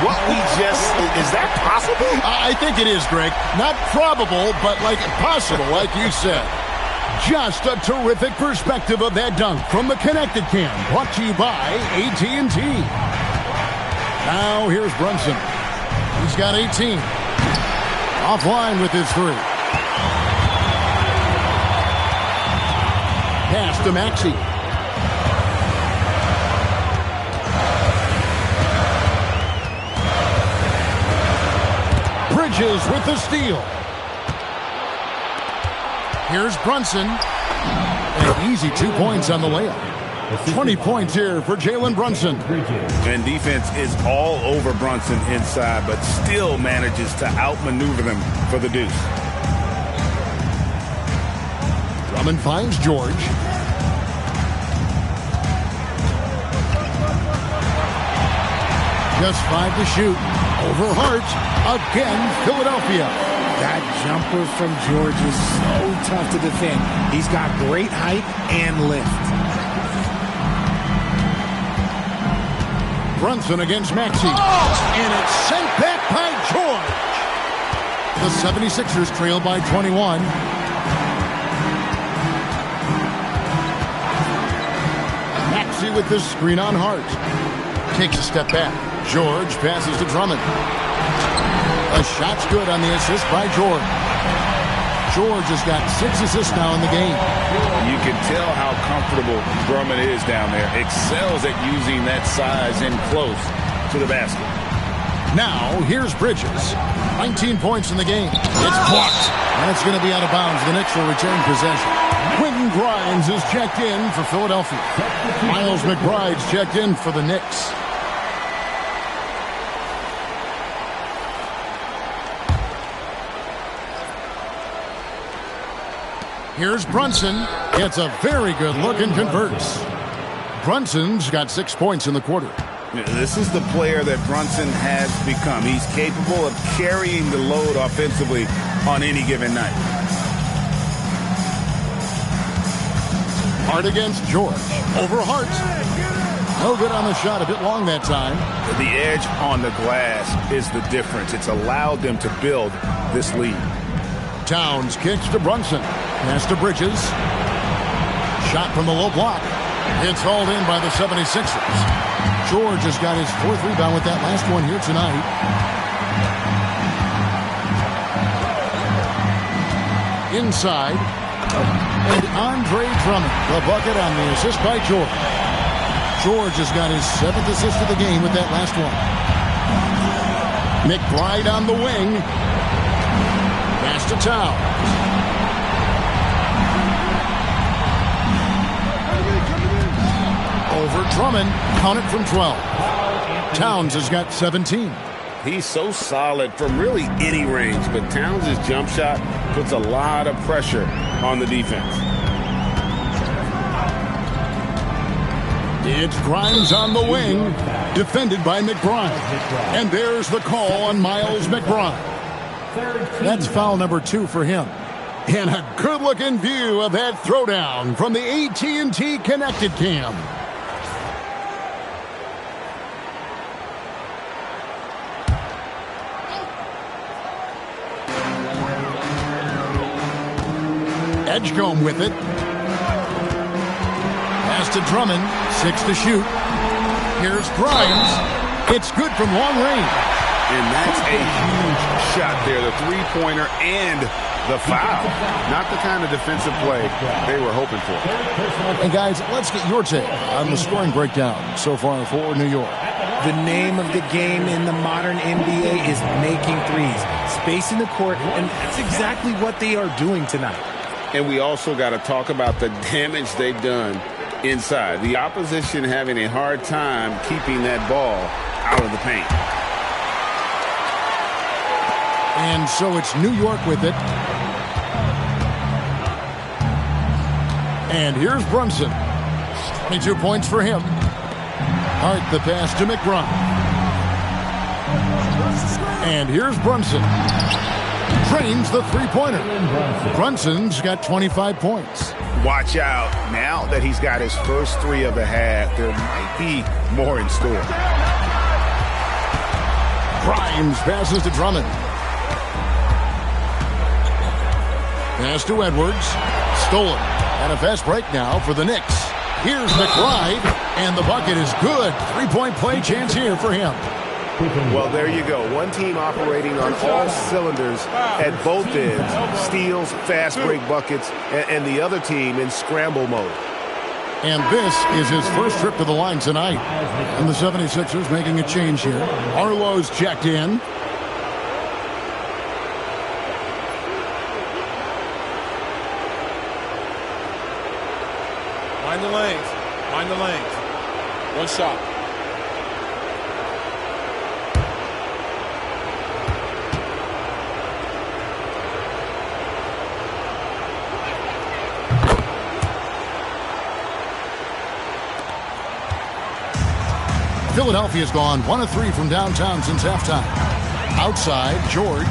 Is that possible? I think it is, Greg. Not probable, but like possible, like you said. Just a terrific perspective of that dunk from the Connected Cam, brought to you by AT&T. Now here's Brunson. He's got 18. Offline with his three. Pass to Maxey. Bridges with the steal. Here's Brunson. An easy 2 points on the layup. 20 points here for Jalen Brunson. And defense is all over Brunson inside, but still manages to outmaneuver them for the deuce. Drummond finds George. Just 5 to shoot. Over Hart. Again, Philadelphia. That jumper from George is so tough to defend. He's got great height and lift. Brunson against Maxey. And it's sent back by George. The 76ers trail by 21. Maxey with this screen on Hart. Takes a step back. George passes to Drummond. A shot's good on the assist by George. George has got 6 assists now in the game. You can tell how comfortable Drummond is down there. Excels at using that size in close to the basket. Now, here's Bridges. 19 points in the game. It's blocked. That's going to be out of bounds. The Knicks will return possession. Quentin Grimes is checked in for Philadelphia. Miles McBride's checked in for the Knicks. Here's Brunson. Gets a very good look and converts. Brunson's got 6 points in the quarter. This is the player that Brunson has become. He's capable of carrying the load offensively on any given night. Hart against George. Over Hart. No good on the shot. A bit long that time. The edge on the glass is the difference. It's allowed them to build this lead. Towns kicks to Brunson. Pass to Bridges. Shot from the low block. It's hauled in by the 76ers. George has got his 4th rebound with that last one here tonight. Inside. And Andre Drummond, the bucket on the assist by George. George has got his 7th assist of the game with that last one. McBride on the wing. Pass to Towns. Over Drummond, count it from 12. Towns has got 17. He's so solid from really any range, but Towns' jump shot puts a lot of pressure on the defense. It's Grimes on the wing, defended by McBride. And there's the call on Miles McBride. That's foul number 2 for him. And a good-looking view of that throwdown from the AT&T Connected Cam. Edgecombe with it. Pass to Drummond. 6 to shoot. Here's Grimes. It's good from long range. And that's a huge shot there. The three-pointer and the foul. Not the kind of defensive play they were hoping for. And guys, let's get your take on the scoring breakdown so far for New York. The name of the game in the modern NBA is making threes. Spacing the court, and that's exactly what they are doing tonight. And we also got to talk about the damage they've done inside. The opposition having a hard time keeping that ball out of the paint. And so it's New York with it. And here's Brunson. 22 points for him. Hart the pass to McBride. And here's Brunson. Drains the three-pointer. Brunson's got 25 points. Watch out. Now that he's got his first 3 of the half, there might be more in store. Grimes passes to Drummond. Pass to Edwards. Stolen. And a fast break now for the Knicks. Here's McBride, and the bucket is good. Three-point play chance here for him. Well, there you go. One team operating on all cylinders at both ends. Steals, fast break buckets, and the other team in scramble mode. And this is his first trip to the line tonight. And the 76ers making a change here. Arlo's checked in. Mind the lanes. Mind the lanes. One shot. Philadelphia's gone 1 of 3 from downtown since halftime. Outside, George.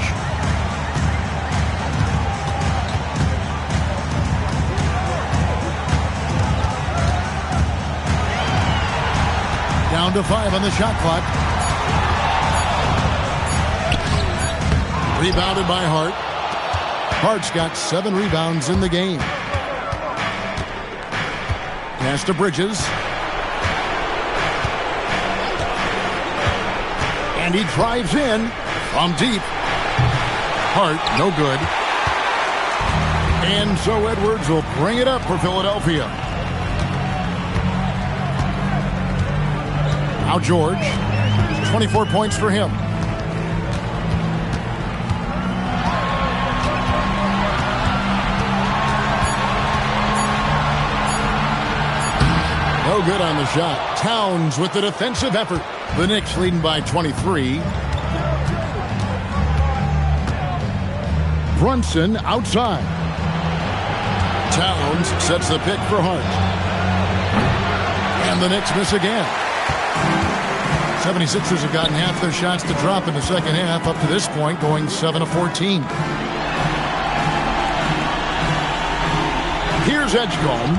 Down to 5 on the shot clock. Rebounded by Hart. Hart's got 7 rebounds in the game. Pass to Bridges. And he drives in from deep. Hart, no good. And so Edwards will bring it up for Philadelphia. Now George, 24 points for him. No good on the shot. Towns with the defensive effort. The Knicks leading by 23. Brunson outside. Towns sets the pick for Hart. And the Knicks miss again. 76ers have gotten half their shots to drop in the second half up to this point, going 7 of 14. Here's Edgecombe.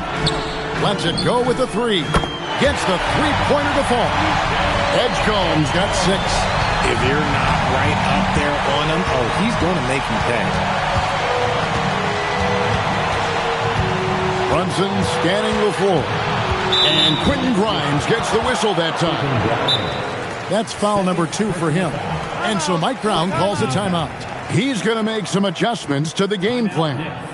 Lets it go with the 3. Gets the three-pointer to fall. Edgecombe's got 6. If you're not right up there on him, oh, he's going to make him pay. Brunson scanning the floor. And Quentin Grimes gets the whistle that time. That's foul number 2 for him. And so Mike Brown calls a timeout. He's going to make some adjustments to the game plan.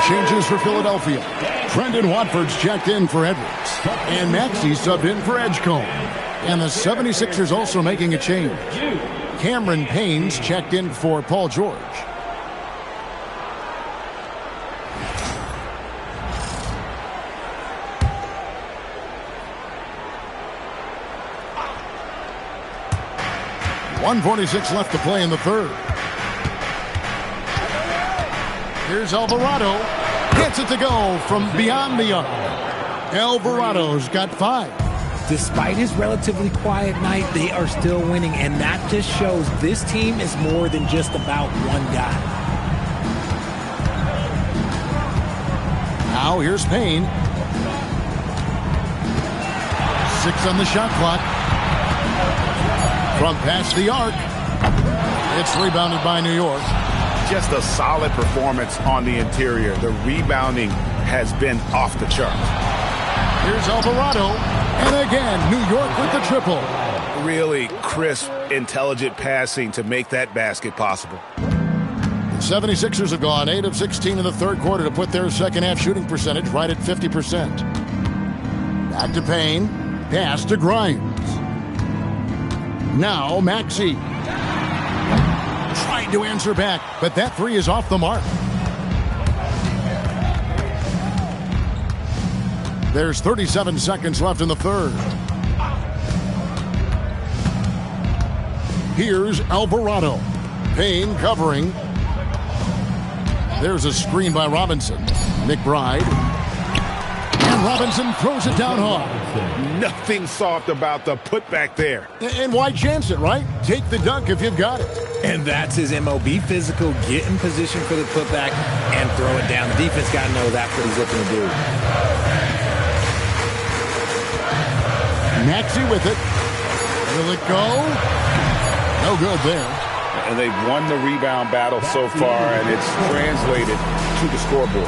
changes for Philadelphia. Brendan Watford's checked in for Edwards. And Maxey subbed in for Edgecombe. And the 76ers also making a change. Cameron Payne's checked in for Paul George. .146 left to play in the third. Here's Alvarado. Gets it to go from beyond the arc. Alvarado's got 5. Despite his relatively quiet night, they are still winning, and that just shows this team is more than just about one guy. Now here's Payne. 6 on the shot clock. From past the arc. It's rebounded by New York. Just a solid performance on the interior. The rebounding has been off the charts. Here's Alvarado. And again, New York with the triple. Really crisp, intelligent passing to make that basket possible. The 76ers have gone 8 of 16 in the third quarter to put their second half shooting percentage right at 50%. Back to Payne. Pass to Grimes. Now Maxey. Tried to answer back, but that three is off the mark. There's 37 seconds left in the third. Here's Alvarado. Payne covering. There's a screen by Robinson. McBride. And Robinson throws it down hard. Nothing soft about the putback there. And why chance it, right? Take the dunk if you've got it. And that's his MO. Be physical, get in position for the putback, and throw it down. The defense got to know that's what he's looking to do. Maxey with it. Will it go? No good there. And they've won the rebound battle so far, and it's translated to the scoreboard.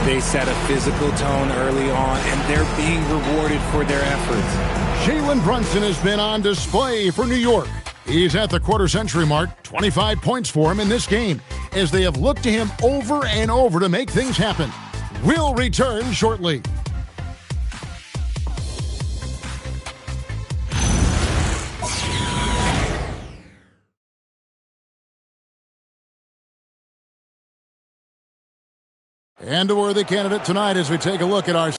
They set a physical tone early on, and they're being rewarded for their efforts. Jalen Brunson has been on display for New York. He's at the quarter-century mark, 25 points for him in this game, as they have looked to him over and over to make things happen. We'll return shortly. And a worthy candidate tonight as we take a look at our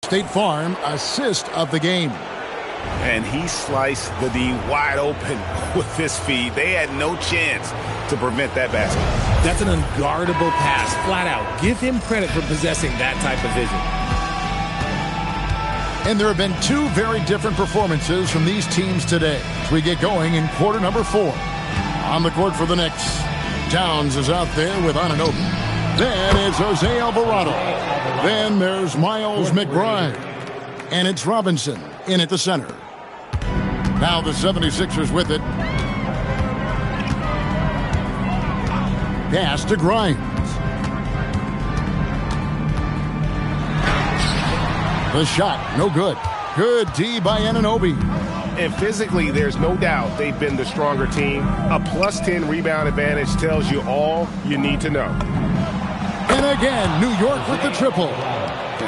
State Farm assist of the game. And he sliced the D wide open with his feed. They had no chance to prevent that basket. That's an unguardable pass, flat out. Give him credit for possessing that type of vision. And there have been two very different performances from these teams today as we get going in quarter number 4. On the court for the Knicks, Towns is out there with Anunoby. Then it's Jose Alvarado. Then there's Miles McBride. And it's Robinson in at the center. Now the 76ers with it. Pass to Grimes. The shot, no good. Good D by Anunoby. And physically, there's no doubt they've been the stronger team. A plus 10 rebound advantage tells you all you need to know. And again, New York with the triple.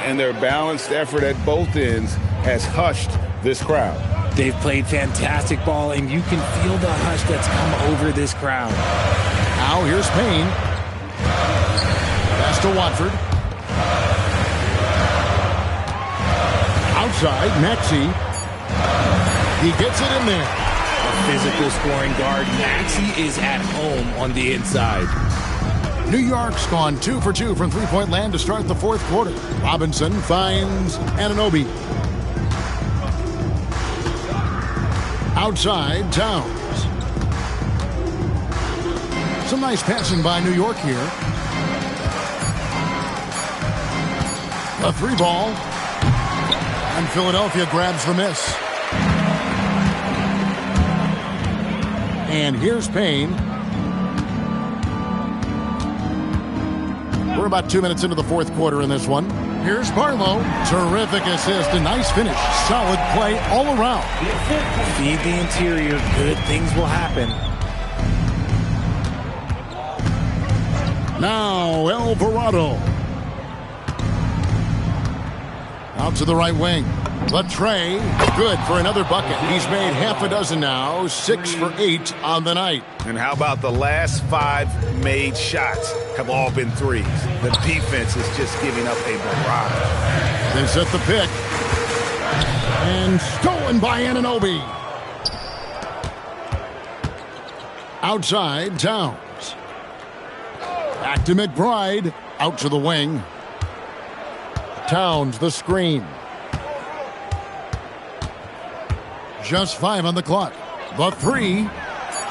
And their balanced effort at both ends has hushed this crowd. They've played fantastic ball, and you can feel the hush that's come over this crowd. Now here's Payne. Pass to Watford. Outside, Maxey. He gets it in there. A physical scoring guard. Maxey is at home on the inside. New York's gone 2 for 2 from three-point land to start the fourth quarter. Robinson finds Anunoby. Outside, Towns. Some nice passing by New York here. A 3-ball. And Philadelphia grabs the miss. And here's Payne. We're about 2 minutes into the fourth quarter in this one. Here's Barlow. Terrific assist. A nice finish. Solid play all around. Feed the interior. Good things will happen. Now Alvarado. Out to the right wing. Latrey, good for another bucket. He's made half a dozen now, 6 for 8 on the night. And how about the last 5 made shots have all been threes? The defense is just giving up a barrage. They set the pick. And stolen by Anunoby. Outside, Towns. Back to McBride. Out to the wing. Towns, the screen. Just 5 on the clock. The 3.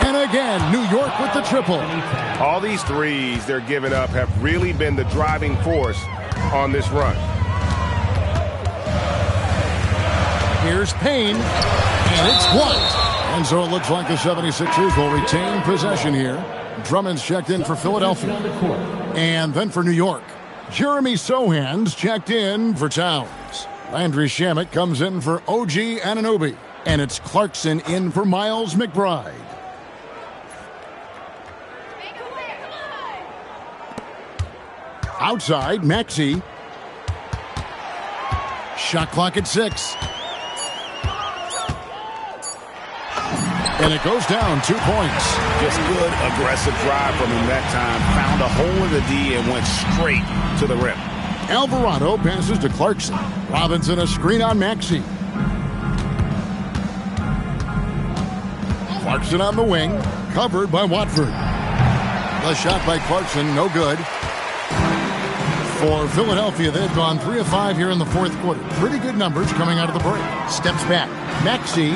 And again, New York with the triple. All these threes they're giving up have really been the driving force on this run. Here's Payne. And it's blocked. And so it looks like the 76ers will retain possession here. Drummond's checked in for Philadelphia. And then for New York, Jeremy Sohan's checked in for Towns. Landry Shamet comes in for OG Anunoby. And it's Clarkson in for Miles McBride. Outside, Maxey. Shot clock at 6. And it goes down 2 points. Just good, aggressive drive from him that time. Found a hole in the D and went straight to the rim. Alvarado passes to Clarkson. Robinson a screen on Maxey. Clarkson on the wing, covered by Watford. The shot by Clarkson, no good. For Philadelphia, they've gone 3 of 5 here in the fourth quarter. Pretty good numbers coming out of the break. Steps back. Maxey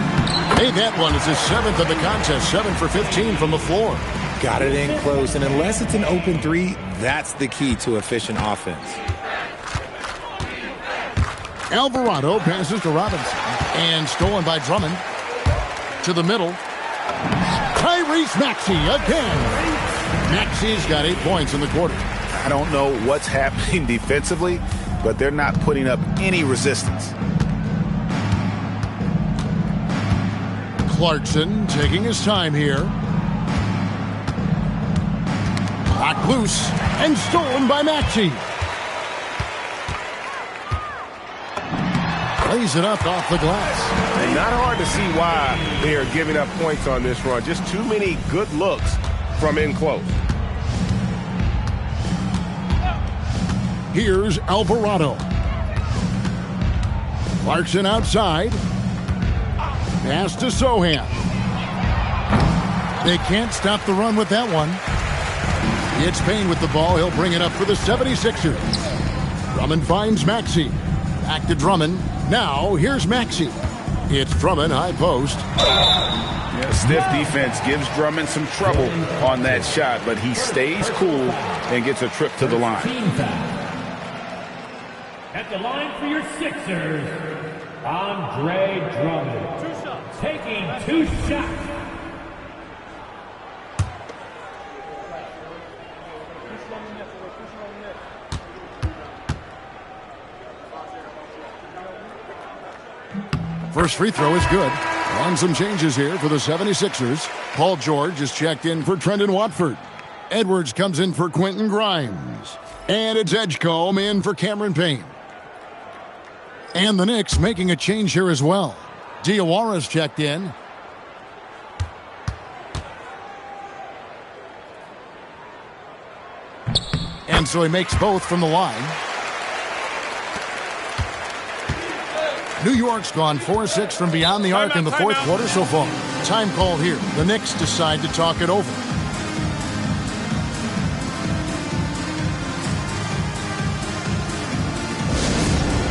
made that one. It's his 7th of the contest. 7 for 15 from the floor. Got it in close, and unless it's an open 3, that's the key to efficient offense. Alvarado passes to Robinson. And stolen by Drummond. To the middle. Tyrese Maxey again. Maxey's got 8 points in the quarter. I don't know what's happening defensively, but they're not putting up any resistance. Clarkson taking his time here. Locked loose and stolen by Maxey. Plays it up off the glass. And not hard to see why they are giving up points on this run. Just too many good looks from in close. Here's Alvarado. Clarkson outside. Pass to Sohan. They can't stop the run with that one. It's Payne with the ball. He'll bring it up for the 76ers. Drummond finds Maxey. Back to Drummond. Now, here's Maxey. It's Drummond, high post. Yeah, stiff defense gives Drummond some trouble on that shot, but he stays cool and gets a trip to the line. At the line for your Sixers, Andre Drummond. 2 shots. Taking 2 shots. First free throw is good. On some changes here for the 76ers. Paul George is checked in for Trendon Watford. Edwards comes in for Quentin Grimes. And it's Edgecombe in for Cameron Payne. And the Knicks making a change here as well. Diawara's checked in. And so he makes both from the line. New York's gone 4-6 from beyond the arc in the fourth quarter so far. Time called here. The Knicks decide to talk it over.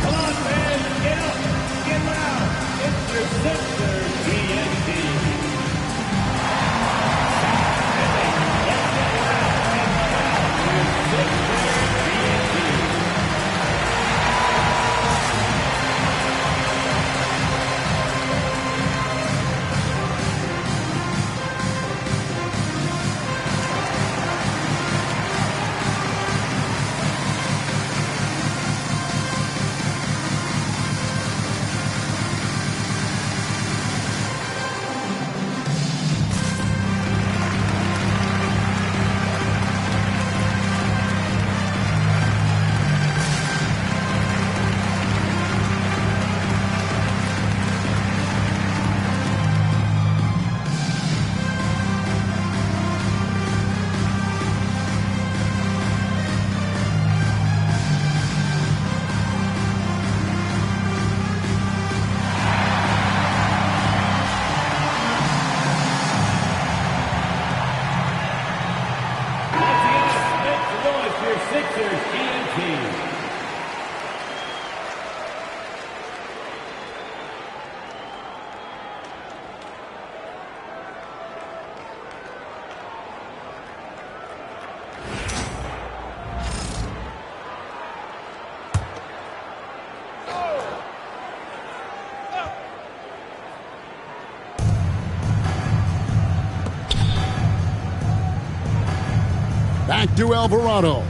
Come on, fans, get up, get loud. It's your Sixers TNT. Back to Alvarado.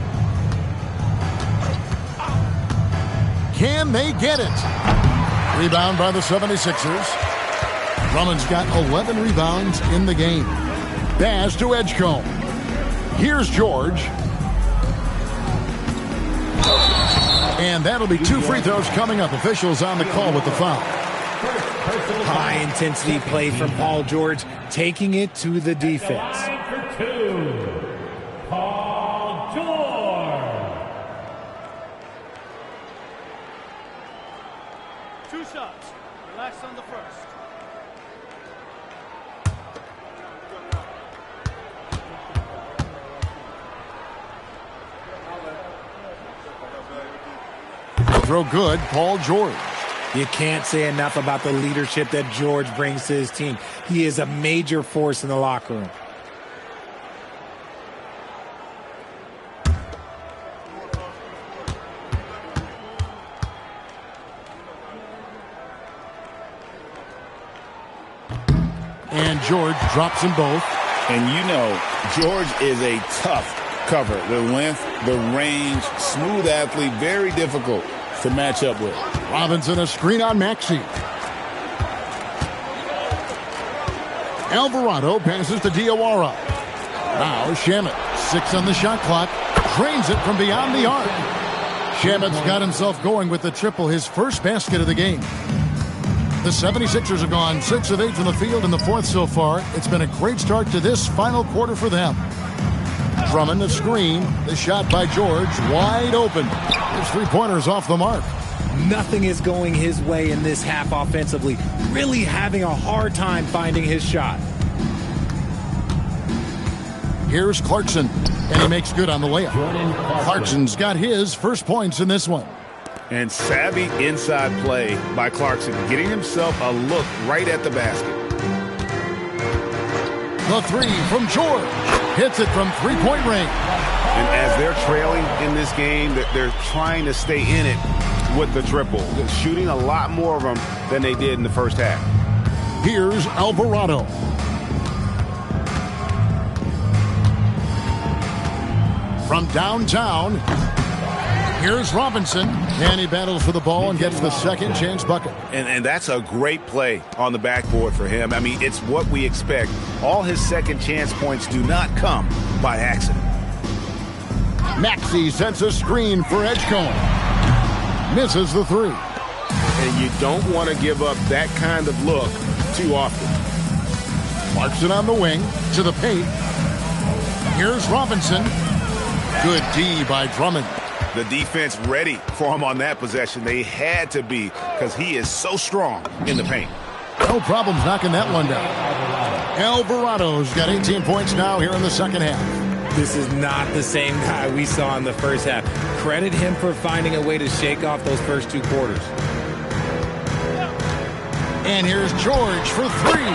Can they get it? Rebound by the 76ers. Drummond's got 11 rebounds in the game. Pass to Edgecombe. Here's George. And that'll be 2 free throws coming up. Officials on the call with the foul. High-intensity play from Paul George, taking it to the defense. For 2, Paul George. 2 shots. Relax on the first. Throw good, Paul George. You can't say enough about the leadership that George brings to his team. He is a major force in the locker room. And George drops them both. And you know, George is a tough cover. The length, the range, smooth athlete, very difficult to match up with. Robinson a screen on Maxey. Alvarado passes to Diawara. Now Shamet, 6 on the shot clock, drains it from beyond the arc. Shamet's got himself going with the triple, his first basket of the game. The 76ers have gone 6 of 8 from the field in the fourth so far. It's been a great start to this final quarter for them. Drummond the screen, the shot by George, wide open. His 3-pointers off the mark. Nothing is going his way in this half offensively. Really having a hard time finding his shot. Here's Clarkson, and he makes good on the layup. Clarkson's got his first points in this one. And savvy inside play by Clarkson, getting himself a look right at the basket. The three from George. Hits it from three-point range. And as they're trailing in this game, they're trying to stay in it with the triple. They're shooting a lot more of them than they did in the first half. Here's Alvarado. From downtown, here's Robinson, and he battles for the ball and gets the second chance bucket. And that's a great play on the backboard for him. I mean, it's what we expect. All his second chance points do not come by accident. Maxey sets a screen for Edgecombe. Misses the three. And you don't want to give up that kind of look too often. Clarkson on the wing to the paint. Here's Robinson. Good D by Drummond. The defense ready for him on that possession. They had to be because he is so strong in the paint. No problems knocking that one down. Alvarado's got 18 points now here in the second half. This is not the same guy we saw in the first half. Credit him for finding a way to shake off those first two quarters. And here's George for three.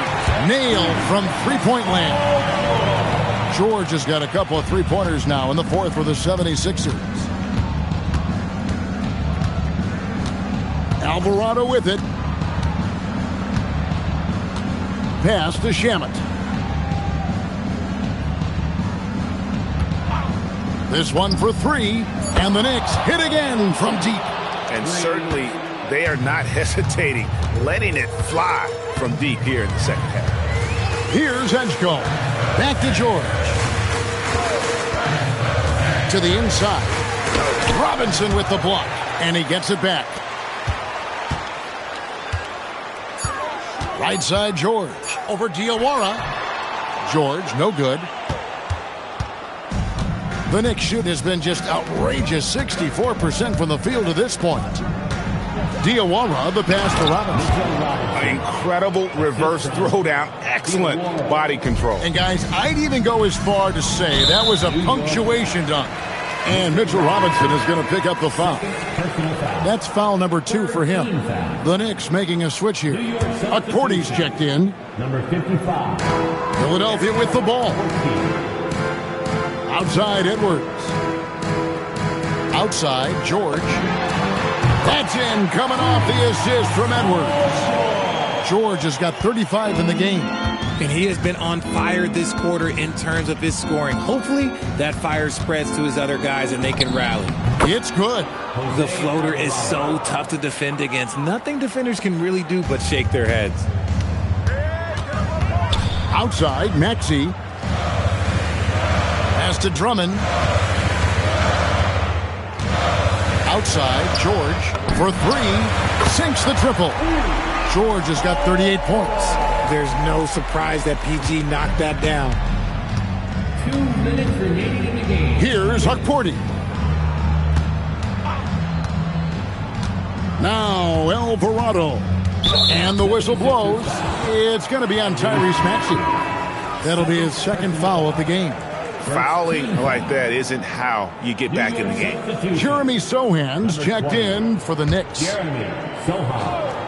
Nailed from three-point land. George has got a couple of three-pointers now in the fourth for the 76ers. Alvarado with it. Pass to Shamet. This one for three, and the Knicks hit again from deep. And certainly they are not hesitating, letting it fly from deep here in the second half. Here's Edgecombe. Back to George. To the inside. Robinson with the block, and he gets it back. Right side George. Over Diawara. George, no good. The Knicks shoot has been just outrageous, 64% from the field to this point. Diawara, the pass to Robinson. An incredible reverse throwdown. Excellent body control. And guys, I'd even go as far to say that was a punctuation dunk. And Mitchell Robinson is going to pick up the foul. That's foul number 2 for him. The Knicks making a switch here. Akporti's checked in. Number 55. Philadelphia with the ball. Outside Edwards. Outside George. That's in, coming off the assist from Edwards. George has got 35 in the game. And he has been on fire this quarter in terms of his scoring. Hopefully that fire spreads to his other guys and they can rally. It's good. The floater is so tough to defend against. Nothing defenders can really do but shake their heads. Outside, Maxey. Pass to Drummond. Outside, George for three. Sinks the triple. George has got 38 points. There's no surprise that PG knocked that down. 2 minutes remaining in the game. Here's Akporti. Now Alvarado. And the whistle blows. It's going to be on Tyrese Maxey. That'll be his second foul of the game. Fouling like that isn't how you get back in the game. Jeremy Sohan's checked in for the Knicks. Jeremy Sohan.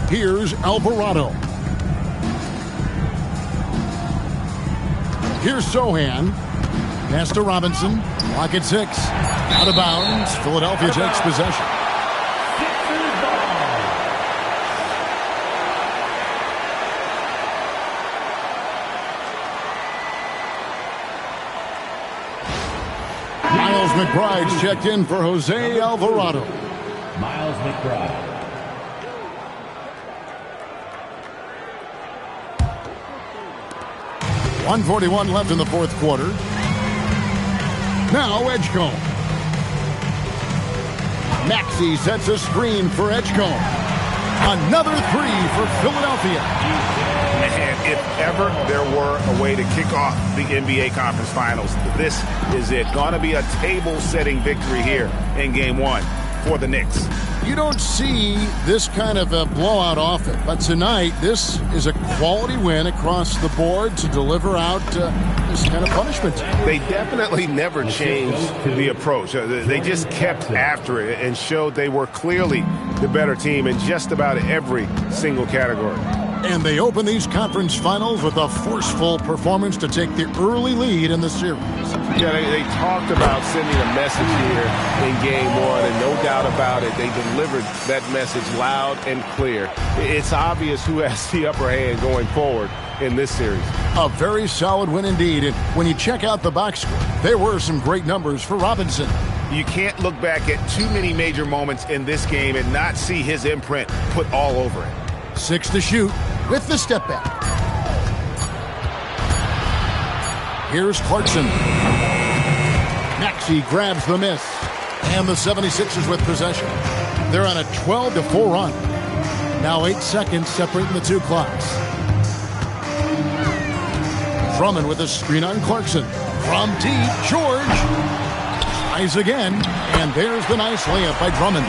Here's Alvarado. Here's Sohan. Pass to Robinson. Clock at 6. Out of bounds. Philadelphia takes possession. Miles McBride's checked in for Jose Alvarado. Miles McBride. .141 left in the fourth quarter. Now Edgecombe. Maxey sets a screen for Edgecombe. Another three for Philadelphia. And if ever there were a way to kick off the NBA Conference Finals, this is it. Gonna be a table-setting victory here in Game 1 for the Knicks. You don't see this kind of a blowout often, but tonight this is a quality win across the board to deliver out this kind of punishment. They definitely never changed the approach. They just kept after it and showed they were clearly the better team in just about every single category. And they open these conference finals with a forceful performance to take the early lead in the series. Yeah, they talked about sending a message here in Game 1, and no doubt about it, they delivered that message loud and clear. It's obvious who has the upper hand going forward in this series. A very solid win indeed. And when you check out the box score, there were some great numbers for Robinson. You can't look back at too many major moments in this game and not see his imprint put all over it. 6 to shoot with the step back. Here's Clarkson. Maxey grabs the miss. And the 76ers with possession. They're on a 12-4 run. Now 8 seconds separating the two clocks. Drummond with a screen on Clarkson. From deep, George tries again. And there's the nice layup by Drummond.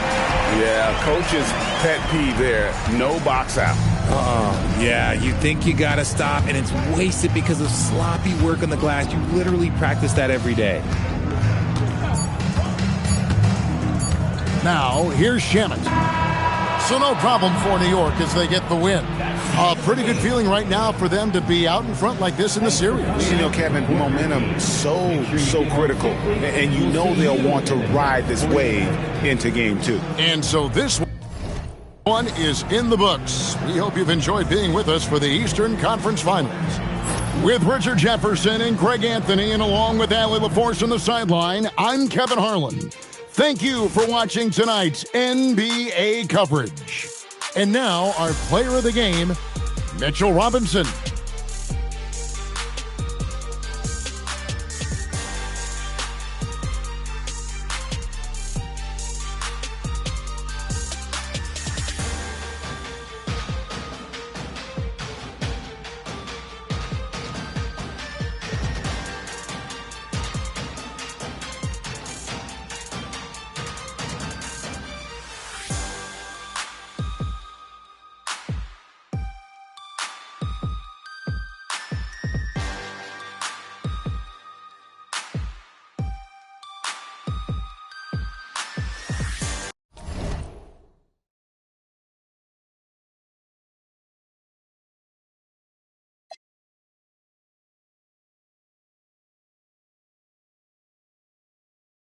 Yeah, coach's pet peeve there. No box out. Yeah, you think you got to stop, and it's wasted because of sloppy work on the glass. You literally practice that every day. Now, here's Shamet. So no problem for New York as they get the win. A pretty good feeling right now for them to be out in front like this in the series. You know, Kevin, momentum so critical. And you know they'll want to ride this wave into Game 2. And so this one is in the books. We hope you've enjoyed being with us for the Eastern Conference Finals. With Richard Jefferson and Greg Anthony, and along with Allie LaForce on the sideline, I'm Kevin Harlan. Thank you for watching tonight's NBA coverage. And now, our player of the game, Mitchell Robinson.